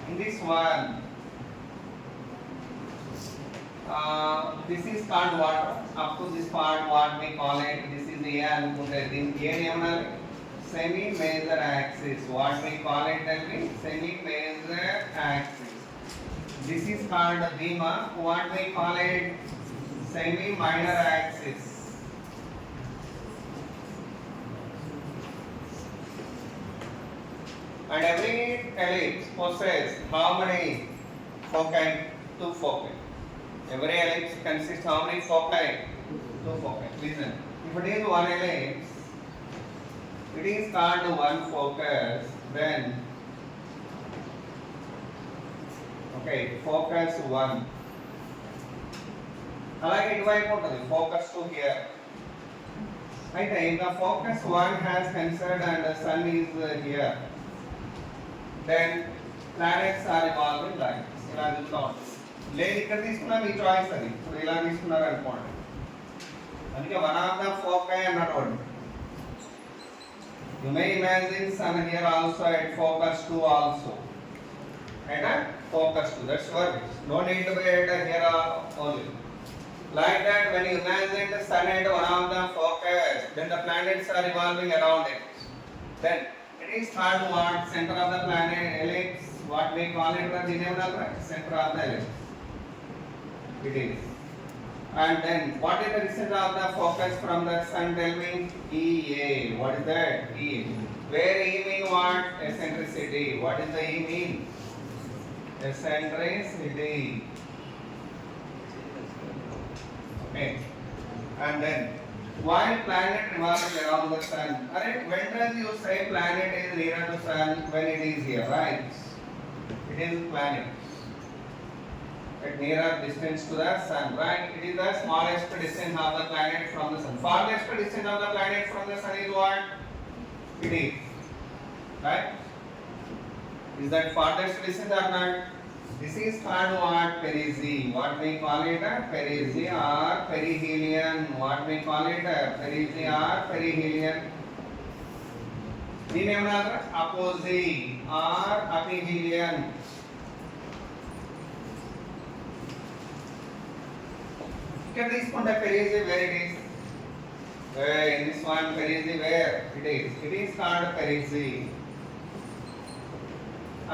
in this one, this is called what? Up to this part, what we call it? This is A anukunte. This A semi-major axis. What we call it? Tell me. Semi-major axis. This is called Bima. What we call it? Semi-minor axis. And every ellipse possesses how many foci? 2 foci. Every ellipse consists how many foci? 2 foci. Listen. If it is one ellipse, it is called one focus. Then, okay, focus 1. అలాగే ఇటువైపు ఉంటుంది focus 2 here. అయితే if the focus 1 has considered and the sun is here, then planets are evolving like this. ఇలా చూస్తూ ఉంటుంది. లేదు ఇక్కడ తీసుకున్నా మీ చాయిస్ అది. ఇప్పుడు ఇలా తీసుకున్నారు అనుకోండి. అందుకే వన్ ఆఫ్ ద ఫోకై అన్నారు. You may imagine sun here also at focus 2 also. At a focus 2. That's what. No need to be at here only. Like that, when you imagine the sun at one of the focus, then the planets are revolving around it. Then it is called what? Center of the planet ellipse. What we call it the general center of the ellipse. It is. And then what is the distance of the focus from the sun? Tell me. EA. What is that? E. Where E mean what? Eccentricity. What is the E mean? Eccentricity. Okay. And then while planet revolves around the sun. Alright, when does you say planet is nearer to sun? When it is here, right? It is planet. At nearer distance to the sun, right? It is the smallest distance of the planet from the sun. Farthest distance of the planet from the sun is what? It is. Right? Is that farthest distance or not? This is called what? Perigee. What we call it? Perigee or perihelion. What we call it? Perigee or perihelion. The name is apogee or aphelion. Can this one the perigee where it is? In this one perigee where it is? It is called perigee.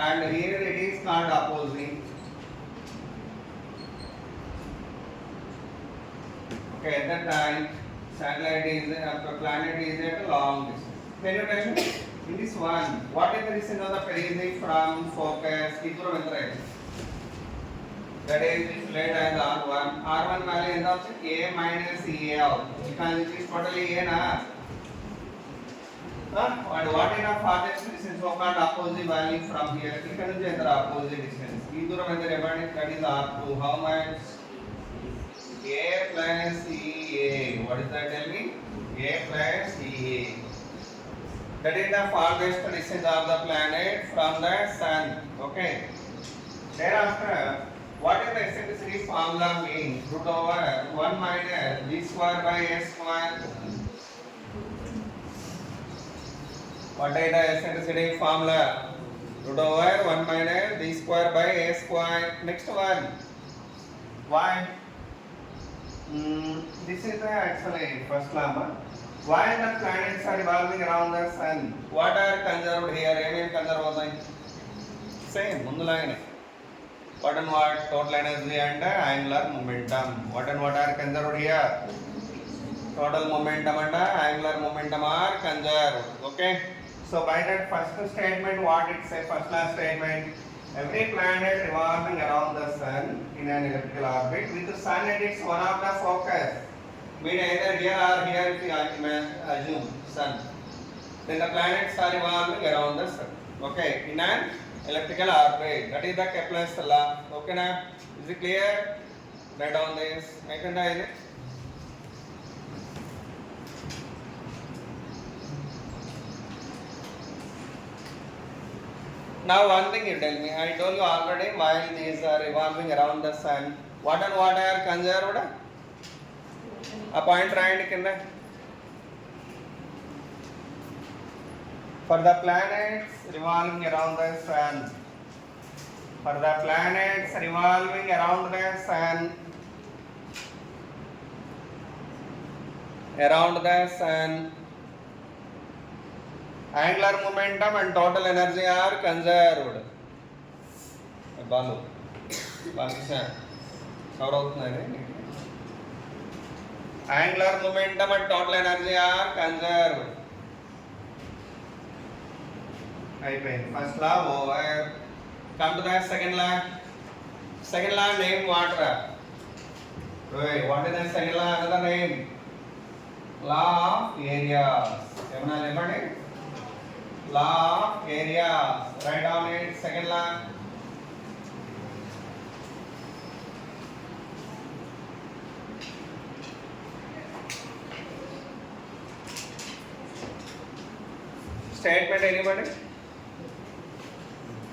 And here it is called apogee. Okay, at that time satellite is planet is at a long distance. Can you tell me in this one what is the distance of the perigee from focus? That is displayed as R1. R1 value is also A minus EA out. Because it is totally A na. And what is the farthest distance so called opposite value from here? You can use the opposite distance. That is R2. How much? A plus EA. What is that? Tell me. A plus EA. That is the farthest distance of the planet from the sun. Okay. Thereafter, what is the eccentricity formula mean? Root over 1 minus v square by a square. What is the eccentricity formula? Root over 1 minus v square by a square. Next one. Why? This is the actually first law. Why the planets are revolving around the sun? What are conserved here? Any conserved? Same. Mundulagane. What and what? Total energy and angular momentum. What and what are conserved here? Total momentum and angular momentum are conserved. Okay. So by that first statement, what it says? First last statement. Every planet revolving around the sun in an elliptical orbit with the sun at its one of the focus. Mean either here or here if you assume sun. Then the planets are revolving around the sun. Okay. In an elliptical orbit. That is the Kepler's law. Okay na? Is it clear? Write down this. Make it it. Now one thing you tell me. I told you already while these are revolving around the sun, what and what are conserved? A point right in the for the planets revolving around the sun. For the planets revolving around the sun. Around the sun. Angular momentum and total energy are conserved. Balu. Pakistan. Angular momentum and total energy are conserved. First law over. Come to the second law. Second law name what? Wait, what is the second law? Another name. Law of areas. Law of areas. Write down it. Second law. Statement anybody?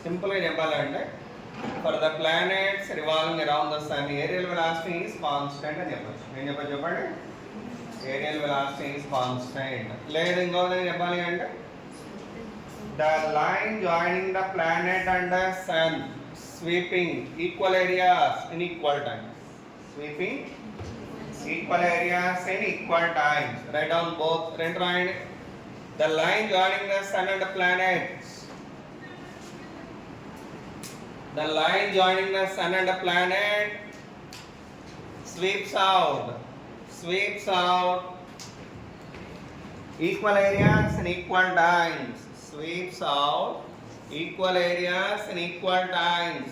Simple గా చెప్పాలంటే For the planets revolving around the sun, aerial velocity is constant అని చెప్పచ్చు. ఏం చెప్పచ్చు చెప్పండి? Aerial velocity is constant. లేదు ఇంకోటి చెప్పాలి అంటే the line joining the planet and the sun sweeping equal areas in equal time. Sweeping equal areas in equal times. Write down both. రెండు రాయండి. The line joining the sun and the planets. The line joining the sun and the planet sweeps out equal areas in equal times. Sweeps out equal areas in equal times.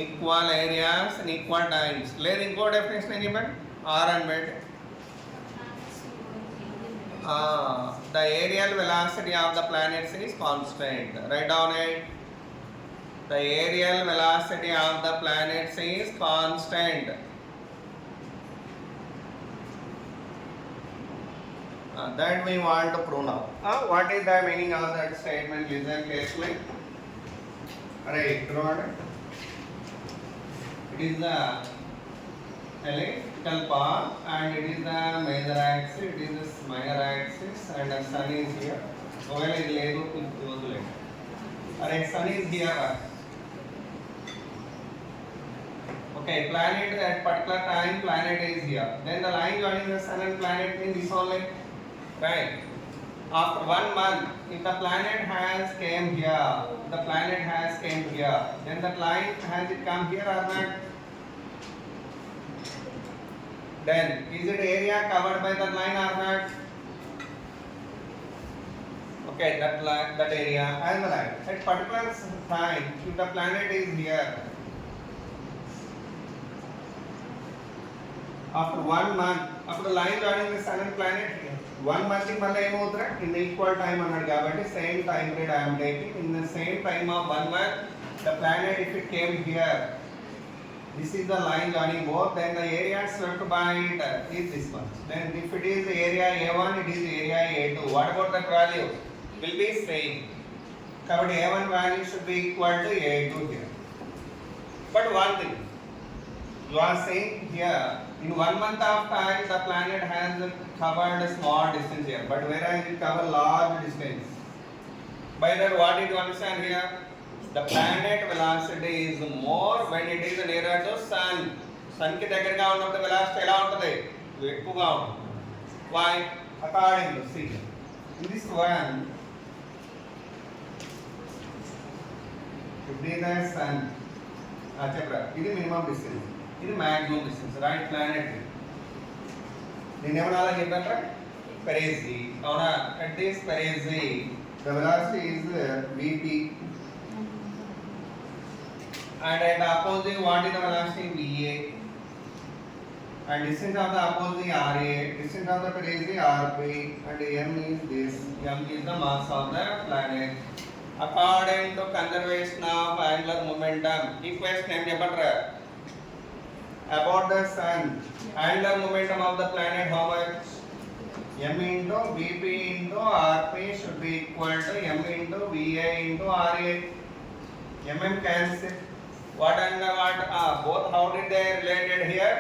Equal areas in equal times. లేదు ఇంకో definition ఏం చెప్పండి? R and bed. The aerial velocity of the planets is constant. Write down it. The aerial velocity of the planets is constant. That we want to prove now. What is the meaning of that statement? Listen carefully. Right, draw. It is the elliptical path and it is the major axis, it is the minor axis and the sun is here. ఒకవేళ ఇది లేదు వదిలేదు. Alright, sun is here. Okay, planet at particular time planet is here. Then the line joining the sun and planet means this only. Right. After 1 month, if the planet has came here, then that line has it come here or not? Then is it area covered by that line or not? Okay, that area as the line. At particular time, if the planet is here, after 1 month, after the line joining the sun and planet here. 1 month మళ్ళీ ఏమవుతుందా? In the equal time అన్నాడు కాబట్టి same time period I am taking. In the same time of 1 month, the planet if it came here, this is the line joining both. Then the area swept by it is this much. Then if it is area A1, it is area A2. What about that value? Will be same. కాబట్టి A1 value should be equal to A2 here. But one thing, you are saying here in 1 month of time the planet has covered a small distance here, but whereas it cover large distance. By that, what did you understand here? The planet velocity is more when it is nearer to sun. Sun ki దగ్గరగా ఉన్నప్పుడు velocity ఎలా ఉంటుంది? ఎక్కువగా ఉంటుంది. Why? According to see in this one, if this is sun, చెప్పరా ఇది minimum distance, ఇది maximum distance, right? Planet దీన్ని ఏమన్నా చెప్పారా? Parisi. అవునా? At this Parisi, the velocity is Vp. And at the opposite, what is the velocity? Va. And distance of the opposite Ra. Distance of the Parisi Rp. And m is this. M is the mass of the planet. According to conservation of angular momentum, equation em cheppatra? About the sun, angular momentum of the planet, how much? M into Vp into Rp should be equal to M into Va into Ra. Mm cancel. What and what? Both how did they related here?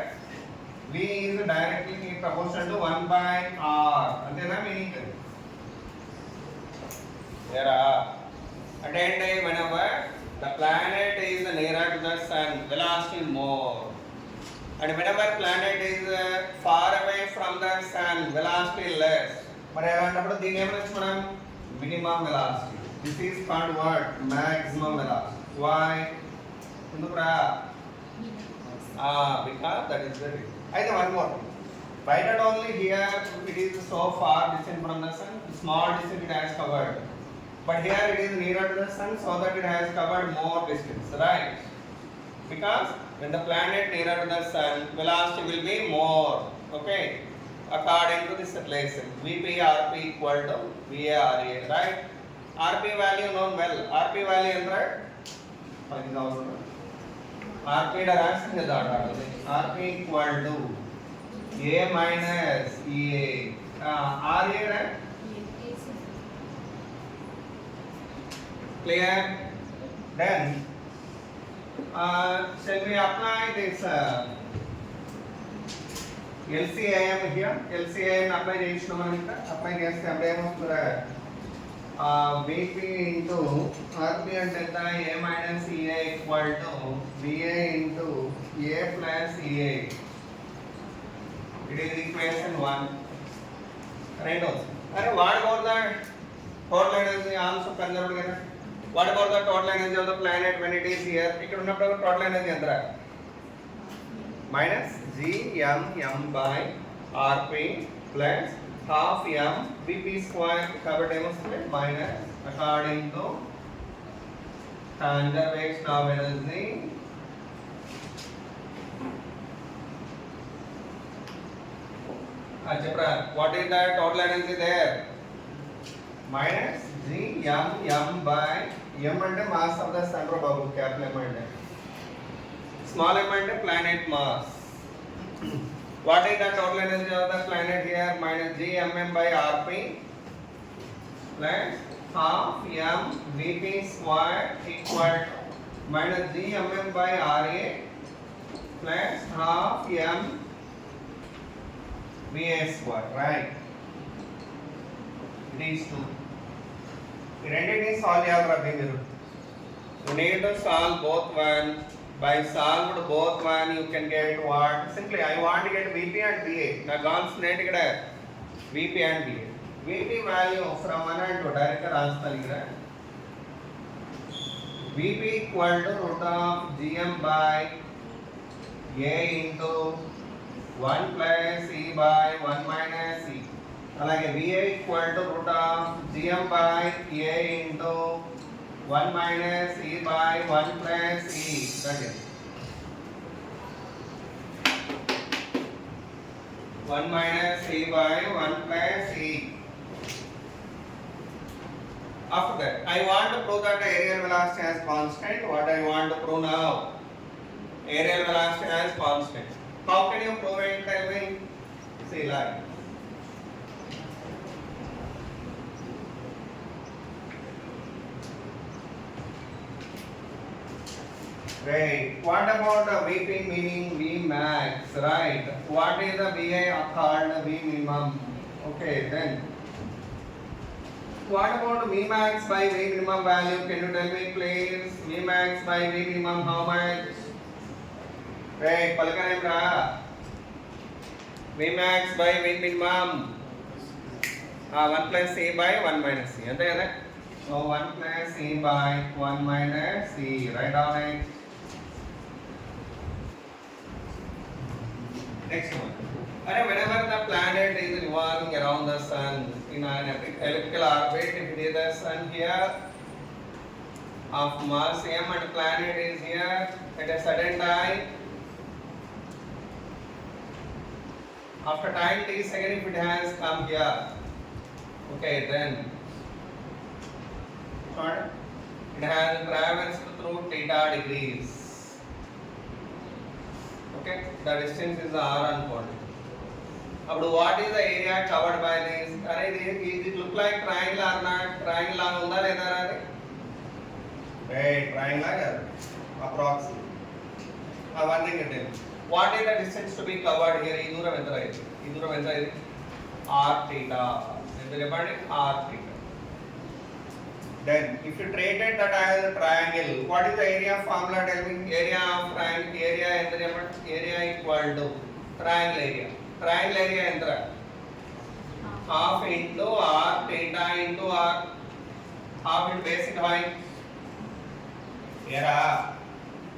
V is directly proportional to 1 by R. Antena meaning? There are. Attend whenever the planet is nearer to the sun, velocity more. And whenever planet is far away from the sun, velocity less. మరి అలాంటప్పుడు దీని ఏమనొచ్చు మనం? Minimum velocity. This is called what? Maximum velocity. Why? ఎందుకురా? Because that is the reason. Either one more. Why not only here it is so far distant from the sun, small distance it has covered. But here it is nearer to the sun, so that it has covered more distance, right? Because when the planet nearer to the sun, velocity will be more. Okay? According to this relation, Vp Rp equal to Va Ra, right? Rp value known well. Rp value is right? 5000. RP రాసింది కదా RP equal to A minus EA. RA right? Clear? Then shall we apply this LCIM here? LCIM apply చేసినాం మనం ఇక్కడ apply చేస్తే అప్పుడు ఏమొస్తుందా VP into RP అంటే ఎంత A minus EA equal to BA into A plus EA. It is equation 1. Right also. And what about the total energy also conserved కదా? What about the total energy of the planet when it is here? ఇక్కడ ఉన్నప్పుడు total energy ఎంత రా? Minus GMM by RP plus half M VP square కాబట్టి ఏమొస్తుంది minus according to conservation of energy చెప్పరా what is the total energy there minus GMM by M అంటే mass of the sun ro babu capital M అంటే small m అంటే planet mass. What is the total energy of the planet here minus GMM by RP plus half M VP square equal to minus GMM by RA plus half M VA square, right? These two. ఈ రెండింటిని solve చేయాలి మీరు. You need to solve both one. By solved both one, you can get what? Simply, I want to get VP and VA. Now, constant ఇక్కడ VP and VA. VP value from 1 and 2 direct రాస్తాను ఇక్కడ. VP equal to root of GM by A into 1 plus E by 1 minus E. అలాగే VA equal to root of GM by A into 1 minus E by 1 plus E. That is 1 minus E by 1 plus E. After that, I want to prove that the aerial velocity as constant. What I want to prove now? Aerial velocity as constant. How can you prove it? Tell me. See, like. Right. What about the VP meaning V max, right? What is the VA called V minimum? Okay, then. What about V max by V minimum value? Can you tell me please? V max by V minimum how much? Right, palakanem ra. V max by V minimum. 1 plus C by 1 minus C. Ante kada? So 1 plus C by 1 minus C. Write down it. Next one. Whenever the planet is revolving around the sun in an elliptical orbit, if it is the sun here of mass m and planet is here at a certain time, after time t second if it has come here, okay, then it has traversed through theta degrees. Okay, the distance is r అనుకోండి. అప్పుడు what is the area covered by this? అనేది it look like triangle or not? Triangle లాగా ఉందా లేదా అది? Right, triangle లాగా approximate. One thing it is. What is the distance to be covered here? ఈ దూరం ఎంత ఇది? ఈ దూరం ఎంత ఇది? r theta. ఎంత చెప్పండి? r theta. Then if you treated that as a triangle, what is the area formula? Tell me. Area of triangle, area ఎంత చెప్పండి? Area equal to triangle area. Triangle area ఎంత? Half into r theta into r. Half into basic height. Here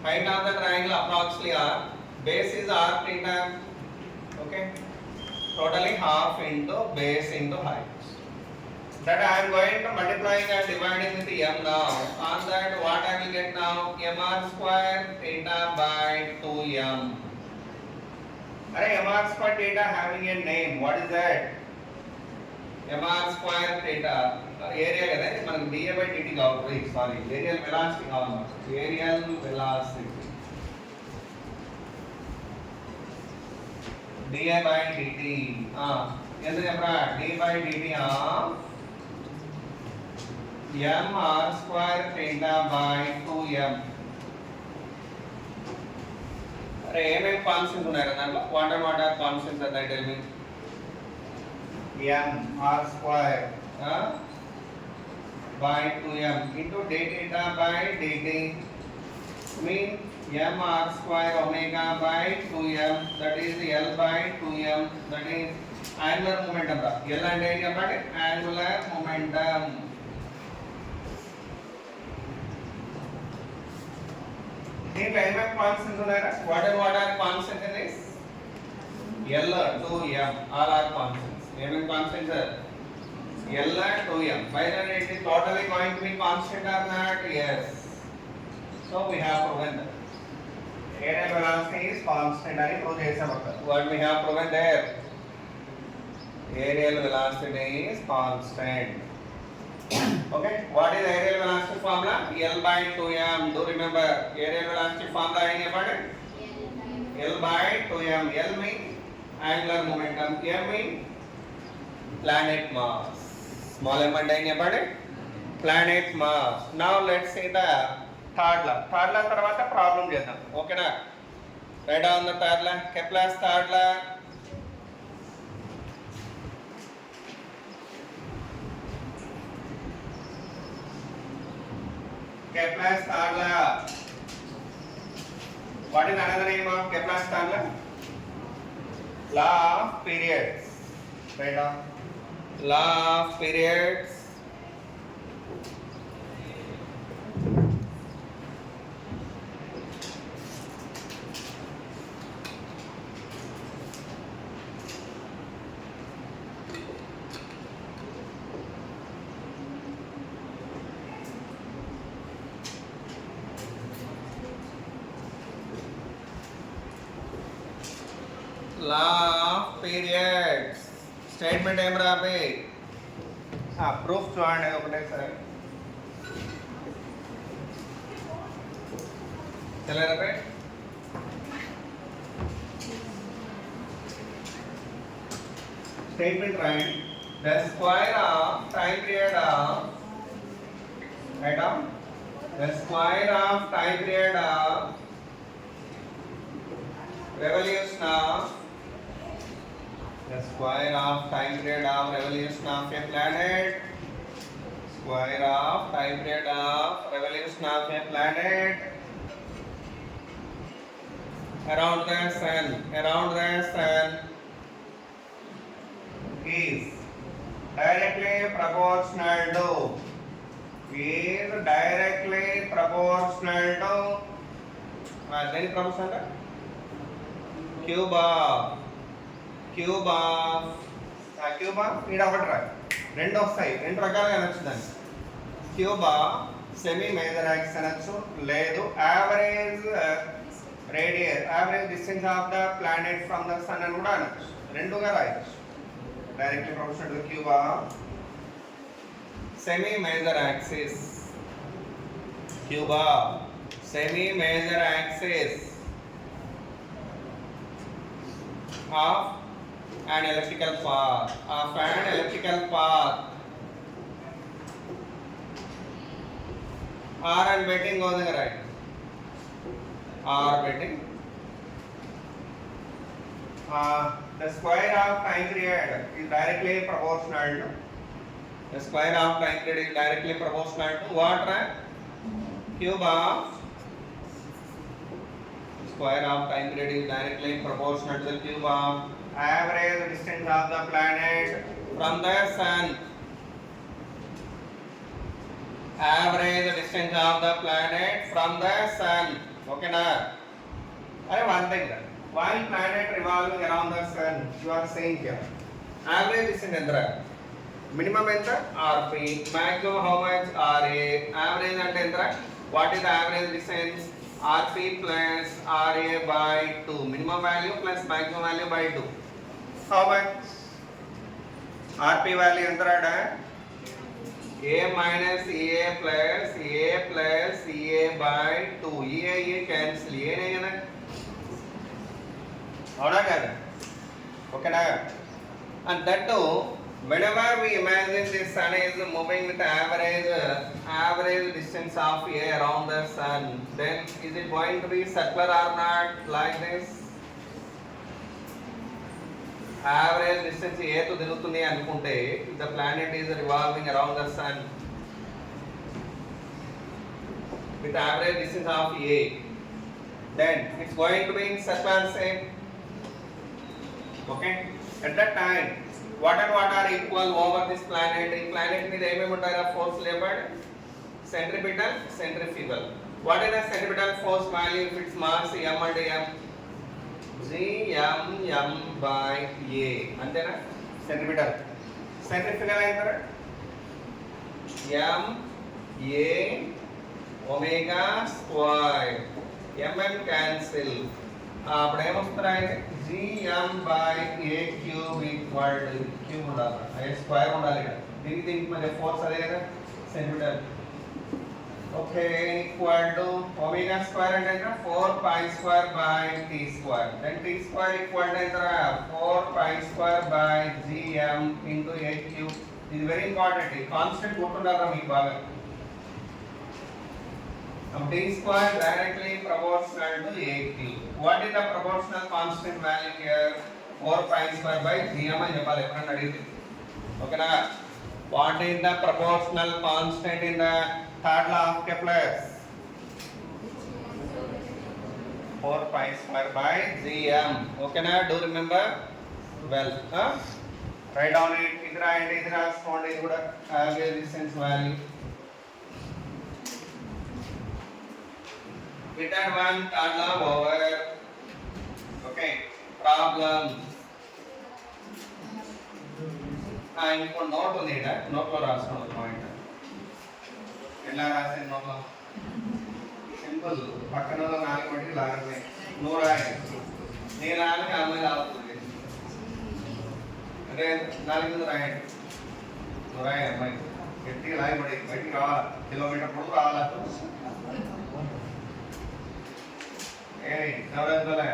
height of the triangle approximately r. Base is r theta. Okay. Totally half into base into height. That I am going to multiplying and dividing with m now. On that, what I will get now? Mr square theta by 2m. Mr square theta having a name. What is that? Mr square theta. Area kada manaku dA by dt కావాలి. Sorry, aerial velocity కావాలి. Aerial velocity. dA by dt ఎంత చెప్పరా d by dt of m r square theta by 2m. అరే ఏమేమి constants ఉన్నాయి దాంట్లో what are constants at that tell me m r square by 2m into d theta by dt mean m r square omega by 2m, that is L by 2m, that is angular momentum ra. L అంటే ఏంటి చెప్పండి angular momentum. దీంట్లో ఏమేమి constants ఉన్నాయా what are constants in this L 2m all are constants. ఏమేమి constants L 2m. Whether it is totally going to be constant or not? Yes. So we have proven that aerial velocity is constant అని prove చేసాం అక్కడ. What we have proven there? Aerial velocity is constant. Okay. What is aerial velocity formula? L by 2m. Do remember aerial velocity formula ఏం చెప్పండి? L by 2m. L means angular momentum. M means planet mass. Small m అంటే ఏం చెప్పండి? Planet mass. Now let's see the third law. Third law తర్వాత problem చేద్దాం. ఓకేనా? Right down the third law. Kepler's third law. Kepler's third law. What is another name of Kepler's third law? Law of periods. Right on. Law of periods. Law of periods. Statement ఏం రాబే proof చూడండి ఒకటే సరే చల్లరాబే statement రాయండి the square of time period of right on the square of time period of revolution of the square of time period of revolution of a planet, square of time period of revolution of a planet around the sun is directly proportional to then proportional cube ఇక్కడ ఒకటి రా రెండు వస్తాయి రెండు రకాలుగా అనొచ్చు దాన్ని cube semi major axis అనొచ్చు లేదు average distance of the planet from the sun అని కూడా అనొచ్చు రెండుగా రాయొచ్చు directly proportional to cube semi major axis semi major axis of an electrical path orbiting on the right the square of time period is directly proportional to what cube of square of time period is directly proportional to the cube of average distance of the planet from the sun. Okay na? One thing that while planet revolving around the sun, you are saying here average distance endra minimum enta rp, maximum how much ra, average ante endra what is the average distance rp plus ra by 2, minimum value plus maximum value by 2. How much? rp value ఎంత రాడా a minus ea plus ea by 2. ea cancel. అవునా కదా Okay na? And that too, whenever we imagine this sun is moving with average distance of a around the sun, then is it going to be circular or not like this? Average distance a తో తిరుగుతుంది అనుకుంటే the planet is revolving around the sun with average distance of a, then it's going to be in circular shape. Okay, at that time what and what are equal over this planet? In planet మీద ఏమేమి ఉంటాయి force labor? Centripetal, centrifugal. What is the centripetal force value if its mass m and m? Gm by a అంతేనా? Centripetal. Centrifugal ఎంత? m a omega square. mm cancel. అప్పుడు ఏమొస్తుందా అంటే gm by a cube equal to cube ఉండాలి, a square ఉండాలి ఇక్కడ. దీనికి మధ్య force అదే కదా, centimetre. Okay, equal to omega square అంటే ఎంత? 4 pi square by t square. Then t square equal to ఎంత? 4 pi square by gm into a cube. ఇది వెరీ ఇంపార్టెంట్. ఈ కాన్స్టెంట్ గుర్తుండాలి మీకు బాగా. t square directly proportional to a cube. What is the proportional constant value here? 4 pi square by gm అని చెప్పాలి ఎప్పుడన్నా అడిగితే. ఓకేనా? What is the proportional constant in the third law of Kepler's? 4 pi square by gm. ఓకేనా? Do remember well. Write down it. ఇది రాయండి, ఇది రాసుకోండి. ఇది కూడా average distance value. Return one third law over. Okay, problem. ఇంకో note ఉంది ఇక్కడ, నోట్లో రాసుకోండి పాయింట్. ఎలా రాసే నోట్లో? సింపుల్, పక్కన 4 బట్టి లాగమే. నువ్వు రాయి, నేను రాని అమ్మాయి లాగుతుంది అంటే 4 మీద రాయండి. నువ్వు రాయి అమ్మాయి గట్టిగా లాగబడి బయటికి రావాలి, కిలోమీటర్ పొడుగు రావాలా. ఎవరైనా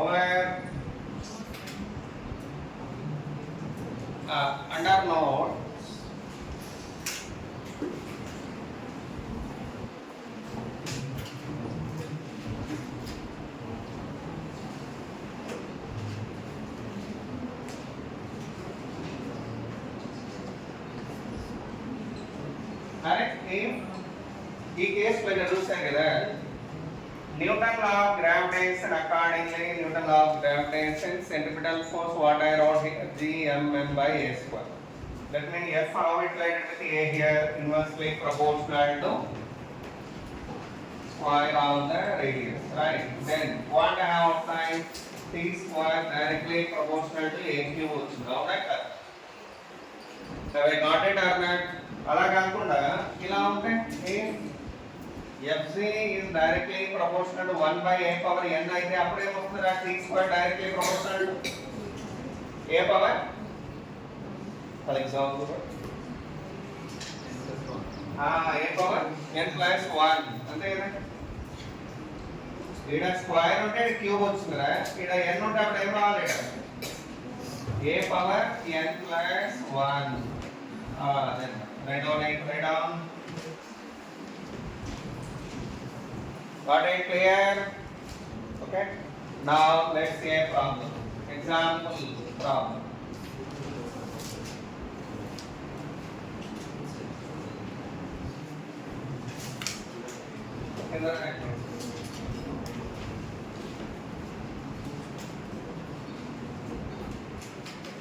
ఓవర్ అండర్ నోట్ ఈ కేసు పైన చూసాం కదా, Newton law of gravitation, accordingly Newton law of gravitation, centripetal force what I wrote here, gmm by a square. That means f how it related with a here, inversely proportional to square of the radius, right? Then what I have obtained, t square directly proportional to a cube. Now right? Have I got it or not? అలా కాకుండా ఇలా ఉంటే fc is directly proportional to 1 by a power n అయితే అప్పుడు ఏమవుతుందా? t square directly proportional to a power, for example a power n plus 1 అంతే కదా. ఇక్కడ square ఉంటే క్యూబ్ వస్తుందిరా, ఇక్కడ n ఉంటే అప్పుడు ఏం రావాలి? ఇక్కడ a power n plus 1. Then write down. Got it clear? Okay. Now let's see a problem. Example problem.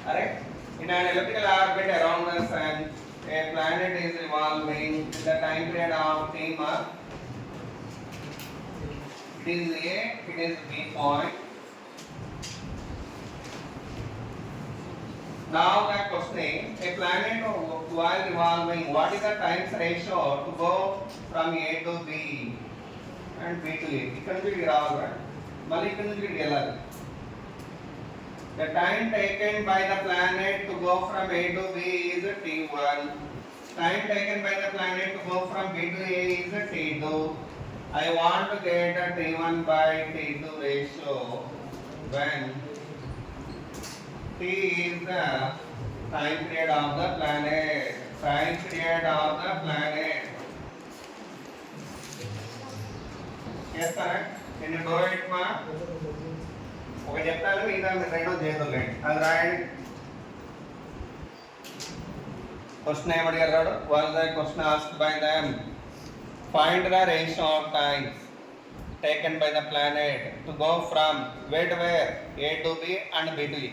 Alright. In an elliptical orbit around the sun, a planet is revolving with the time period of t mark. It is A, it is B point. Now the question, a planet while revolving, what is the times ratio to go from A to B and B to A? ఇక్కడ నుంచి ఇక్కడికి రావాలి, మళ్ళీ ఇక్కడ నుంచి ఇక్కడికి వెళ్ళాలి. The time taken by the planet to go from A to B is T1. Time taken by the planet to go from B to A is T2. I want to get a T1 by T2 ratio when T is the time period of the planet. Time period of the planet. Yes, correct. Can you do it, ma? Okay, చెప్తాను మిగతా రెండు చేతులు అది రాయండి. Question ఏమని అడిగారు? Was the question asked by them. Find the ratio of times taken by the planet to go from where to where, A to B and B to E.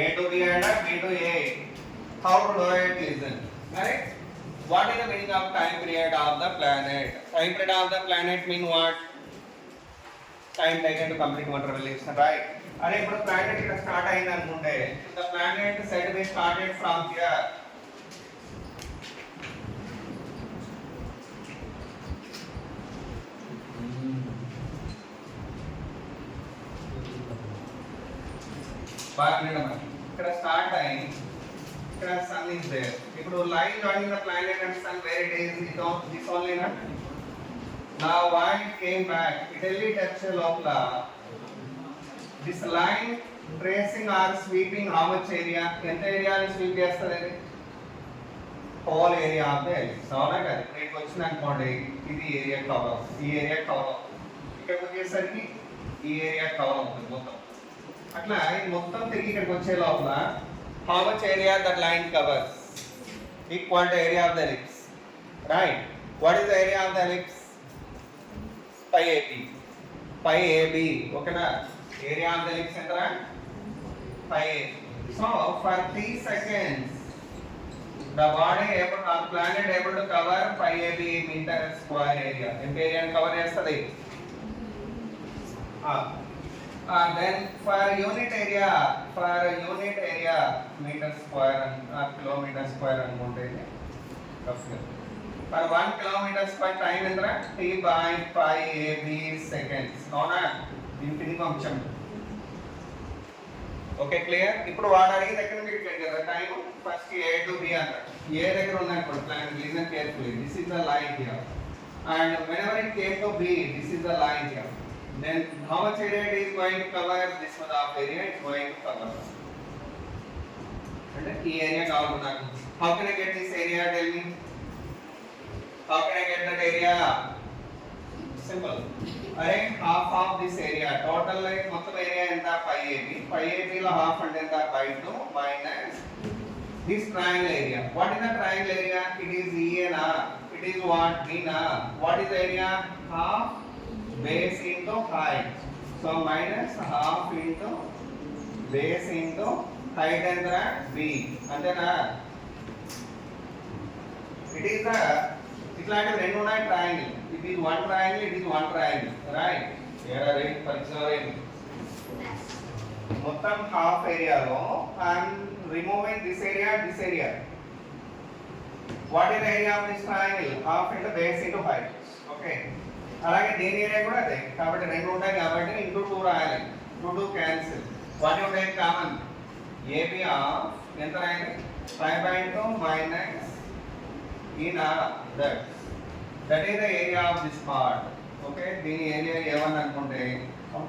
A to B and B to A. How to do it? Listen. Right? What is the meaning of time period of the planet? Time period of the planet mean what? Time taken to complete one revolution, right? And if the planet is start in the the planet said we started from here. ఇక్కడ start అయ్యి ఇక్కడ sun is there. ఇప్పుడు line joining the planet and sun where it is this only నా. Now while it came back, it only touched లోపల this line tracing or sweeping how much area? ఎంత ఏరియాని sweep చేస్తుంది? Hole area of the ellipse. అవునా కదా? ఇక్కడికి వచ్చిన అనుకోండి ఇది ఏరియా కవర్, ఈ ఏరియా కవర్, ఇక్కడికి వచ్చేసరికి ఈ ఏరియా కవర్ అవుతుంది మొత్తం. అట్లా ఇది మొత్తం తిరిగి ఇక్కడికి వచ్చే లోపల how much area that line covers? Equal to area of the ellipse, right? What is the area of the ellipse? Pi AB. Pi AB. Okay na? Area of the ellipse entera? Pi AB. So for 3 seconds the body able, or planet able to cover pi AB meter square area. ఎంత ఏరియాని cover చేస్తది? Then for unit area meter square and kilometer square అనుకుంటే roughly for 1 kilometer square time ఎంత? T by pi AB seconds. అవునా? దీనికి కొంచెం okay clear. ఇప్పుడు వాడు అడిగిన దగ్గర మీకు కదా time first A to B అంటారు. ఏ దగ్గర ఉన్నాయనుకోండి planet, listen carefully. This is the line here and whenever it came to B, this is the line here. Then how much area it is going to cover? This much of area it is going to cover. And the area కావాలి నాకు. How can I get this area? Tell me. How can I get that area? Simple. Arrange half of this area. Total like మొత్తం area ఎంత? pi AB. Pi AB లో half అంటే ఎంత? By 2 minus this triangle area. What is the triangle area? It is EA na. It is what? B na. What is the area? Half base into height. So minus half into base into height and B. అంతేనా? It is the ఇట్లాంటి రెండు ఉన్నాయి triangle. It is one triangle, it is one triangle, right? Here are it పరిచయం. మొత్తం half ఏరియాలో I am removing this area. What is the area of this triangle? Half into base into height. Okay. అలాగే దీని area కూడా అదే. కాబట్టి రెండు ఉంటాయి కాబట్టి ఇంటూ 2 రాయాలి. 2 క్యాన్సిల్. వాట్ ఉంటాయి కామన్? AB ఆఫ్ ఎంత రాయాలి? 5/2 minus E na that is the area of this part. Okay, దీని ఏరియా A1 అనుకుంటే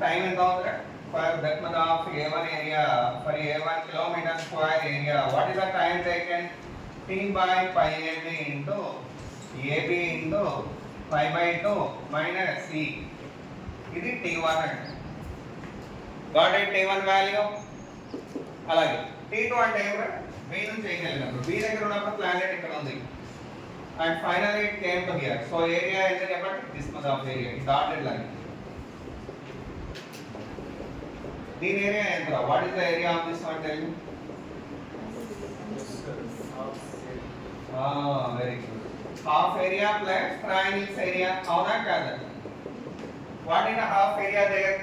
టైం ఎంత అవుతుంది? For that much of A1 area, for A1 kilometer square area, what is the time taken? T by pi AB into AB into pi by 2 minus C. ఇది T1 అంటే. Got it? T1 value. అలాగే T2 అంటే ఏమో B నుంచి చేయగలిగినప్పుడు B దగ్గర ఉన్నప్పుడు planet ఇక్కడ ఉంది. And finally it came to here. So area is about this much of area. Dotted line. This area is what is the area of this one? Tell me. Very good. Half area plus triangle's area. How that gather? What is the half area there?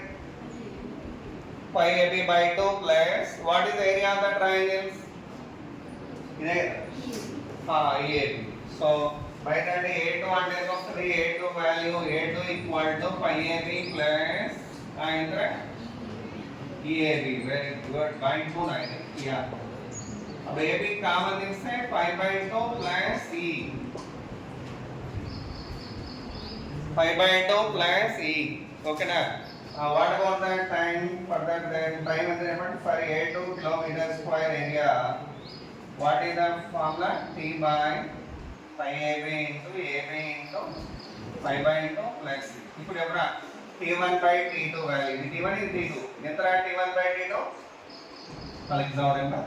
Pi AB by 2 plus what is the area of the triangles? There. EAB. So by that A2 అంటే వస్తుంది. A2 value A2 equal to pi AB plus and EAB. Very good. By 2 I think. Yeah. अब AB common తీస్తే pi by 2 plus E. 5 by 2 plus E. Okay na? What about the time further then time and then for A2 kilometer square area? What is the formula? T by pi AB into 5 by 2 plus E. ఇప్పుడు చెప్పరా T1 by T2 value. ఇది T1 ఇది T2. ఎంత T1 by T2? Alexander.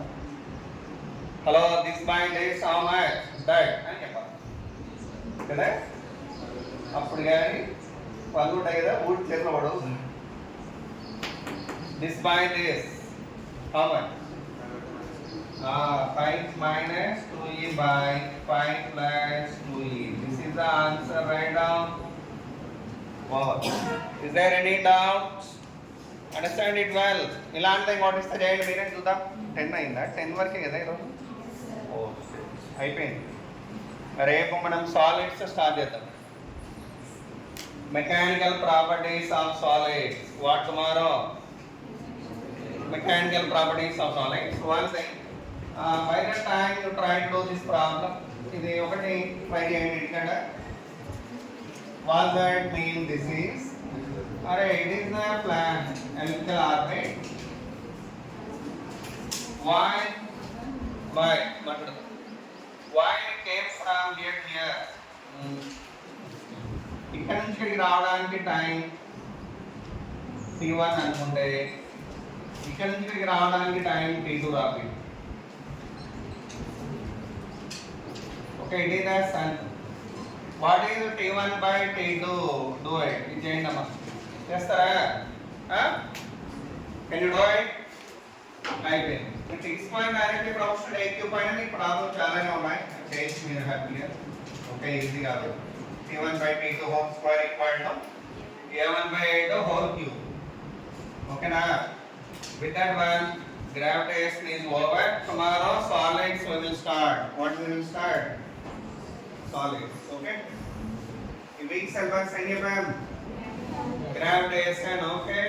Hello, this bind is how much? That అని చెప్పాలి కదా. అప్పుడు కానీ పళ్ళు ఉంటాయి కదా ఊడి చేతిలో పడవు. This bind is how much? 5 minus 2e by 5 plus 2e. This is the answer. Write down. Wow. Is there any doubts? Understand it well. ఇలాంటి వాట్ ఇస్తే చేయండి మీరే చూద్దాం. 10 అయిందా? 10 వరకే కదా ఈరోజు. అయిపోయింది. రేపు మనం సాలిడ్స్ స్టార్ట్ చేద్దాం. Mechanical properties of solids. What tomorrow? Mechanical properties of solids. One thing by the time you try to do this problem. ఇది ఒకటి ట్రై చేయండి ఇక్కడ. What that mean this is అరే it is the plane elliptical orbit. Why మాట్లాడదాం. Why it came from here to here? ఇక్కడ నుంచి ఇక్కడికి రావడానికి టైం T1 అనుకుంటే ఇక్కడ నుంచి ఇక్కడికి రావడానికి టైం T2 రావాలి. Okay it is the sun. What is T1 by T2? Do it. ఇది చేయండి అమ్మా. చేస్తారా? Can you do it? అయిపోయింది. మీకు 6 పాయింట్ డైరెక్ట్లీ ప్రొపోర్షనల్ AQ పైన మీకు ప్రాబ్లం చాలానే ఉన్నాయి. చేసి మీరు హ్యాపీగా ఓకే ఈజీ కాదు. T1 by T2 whole square equal to A1 by A2 whole cube. ఓకేనా? With that one gravitation is over. Tomorrow solids we will start. What we will start? Solids. Okay? ఈ week syllabus ఏం చెప్పాం? Gravitation. Okay?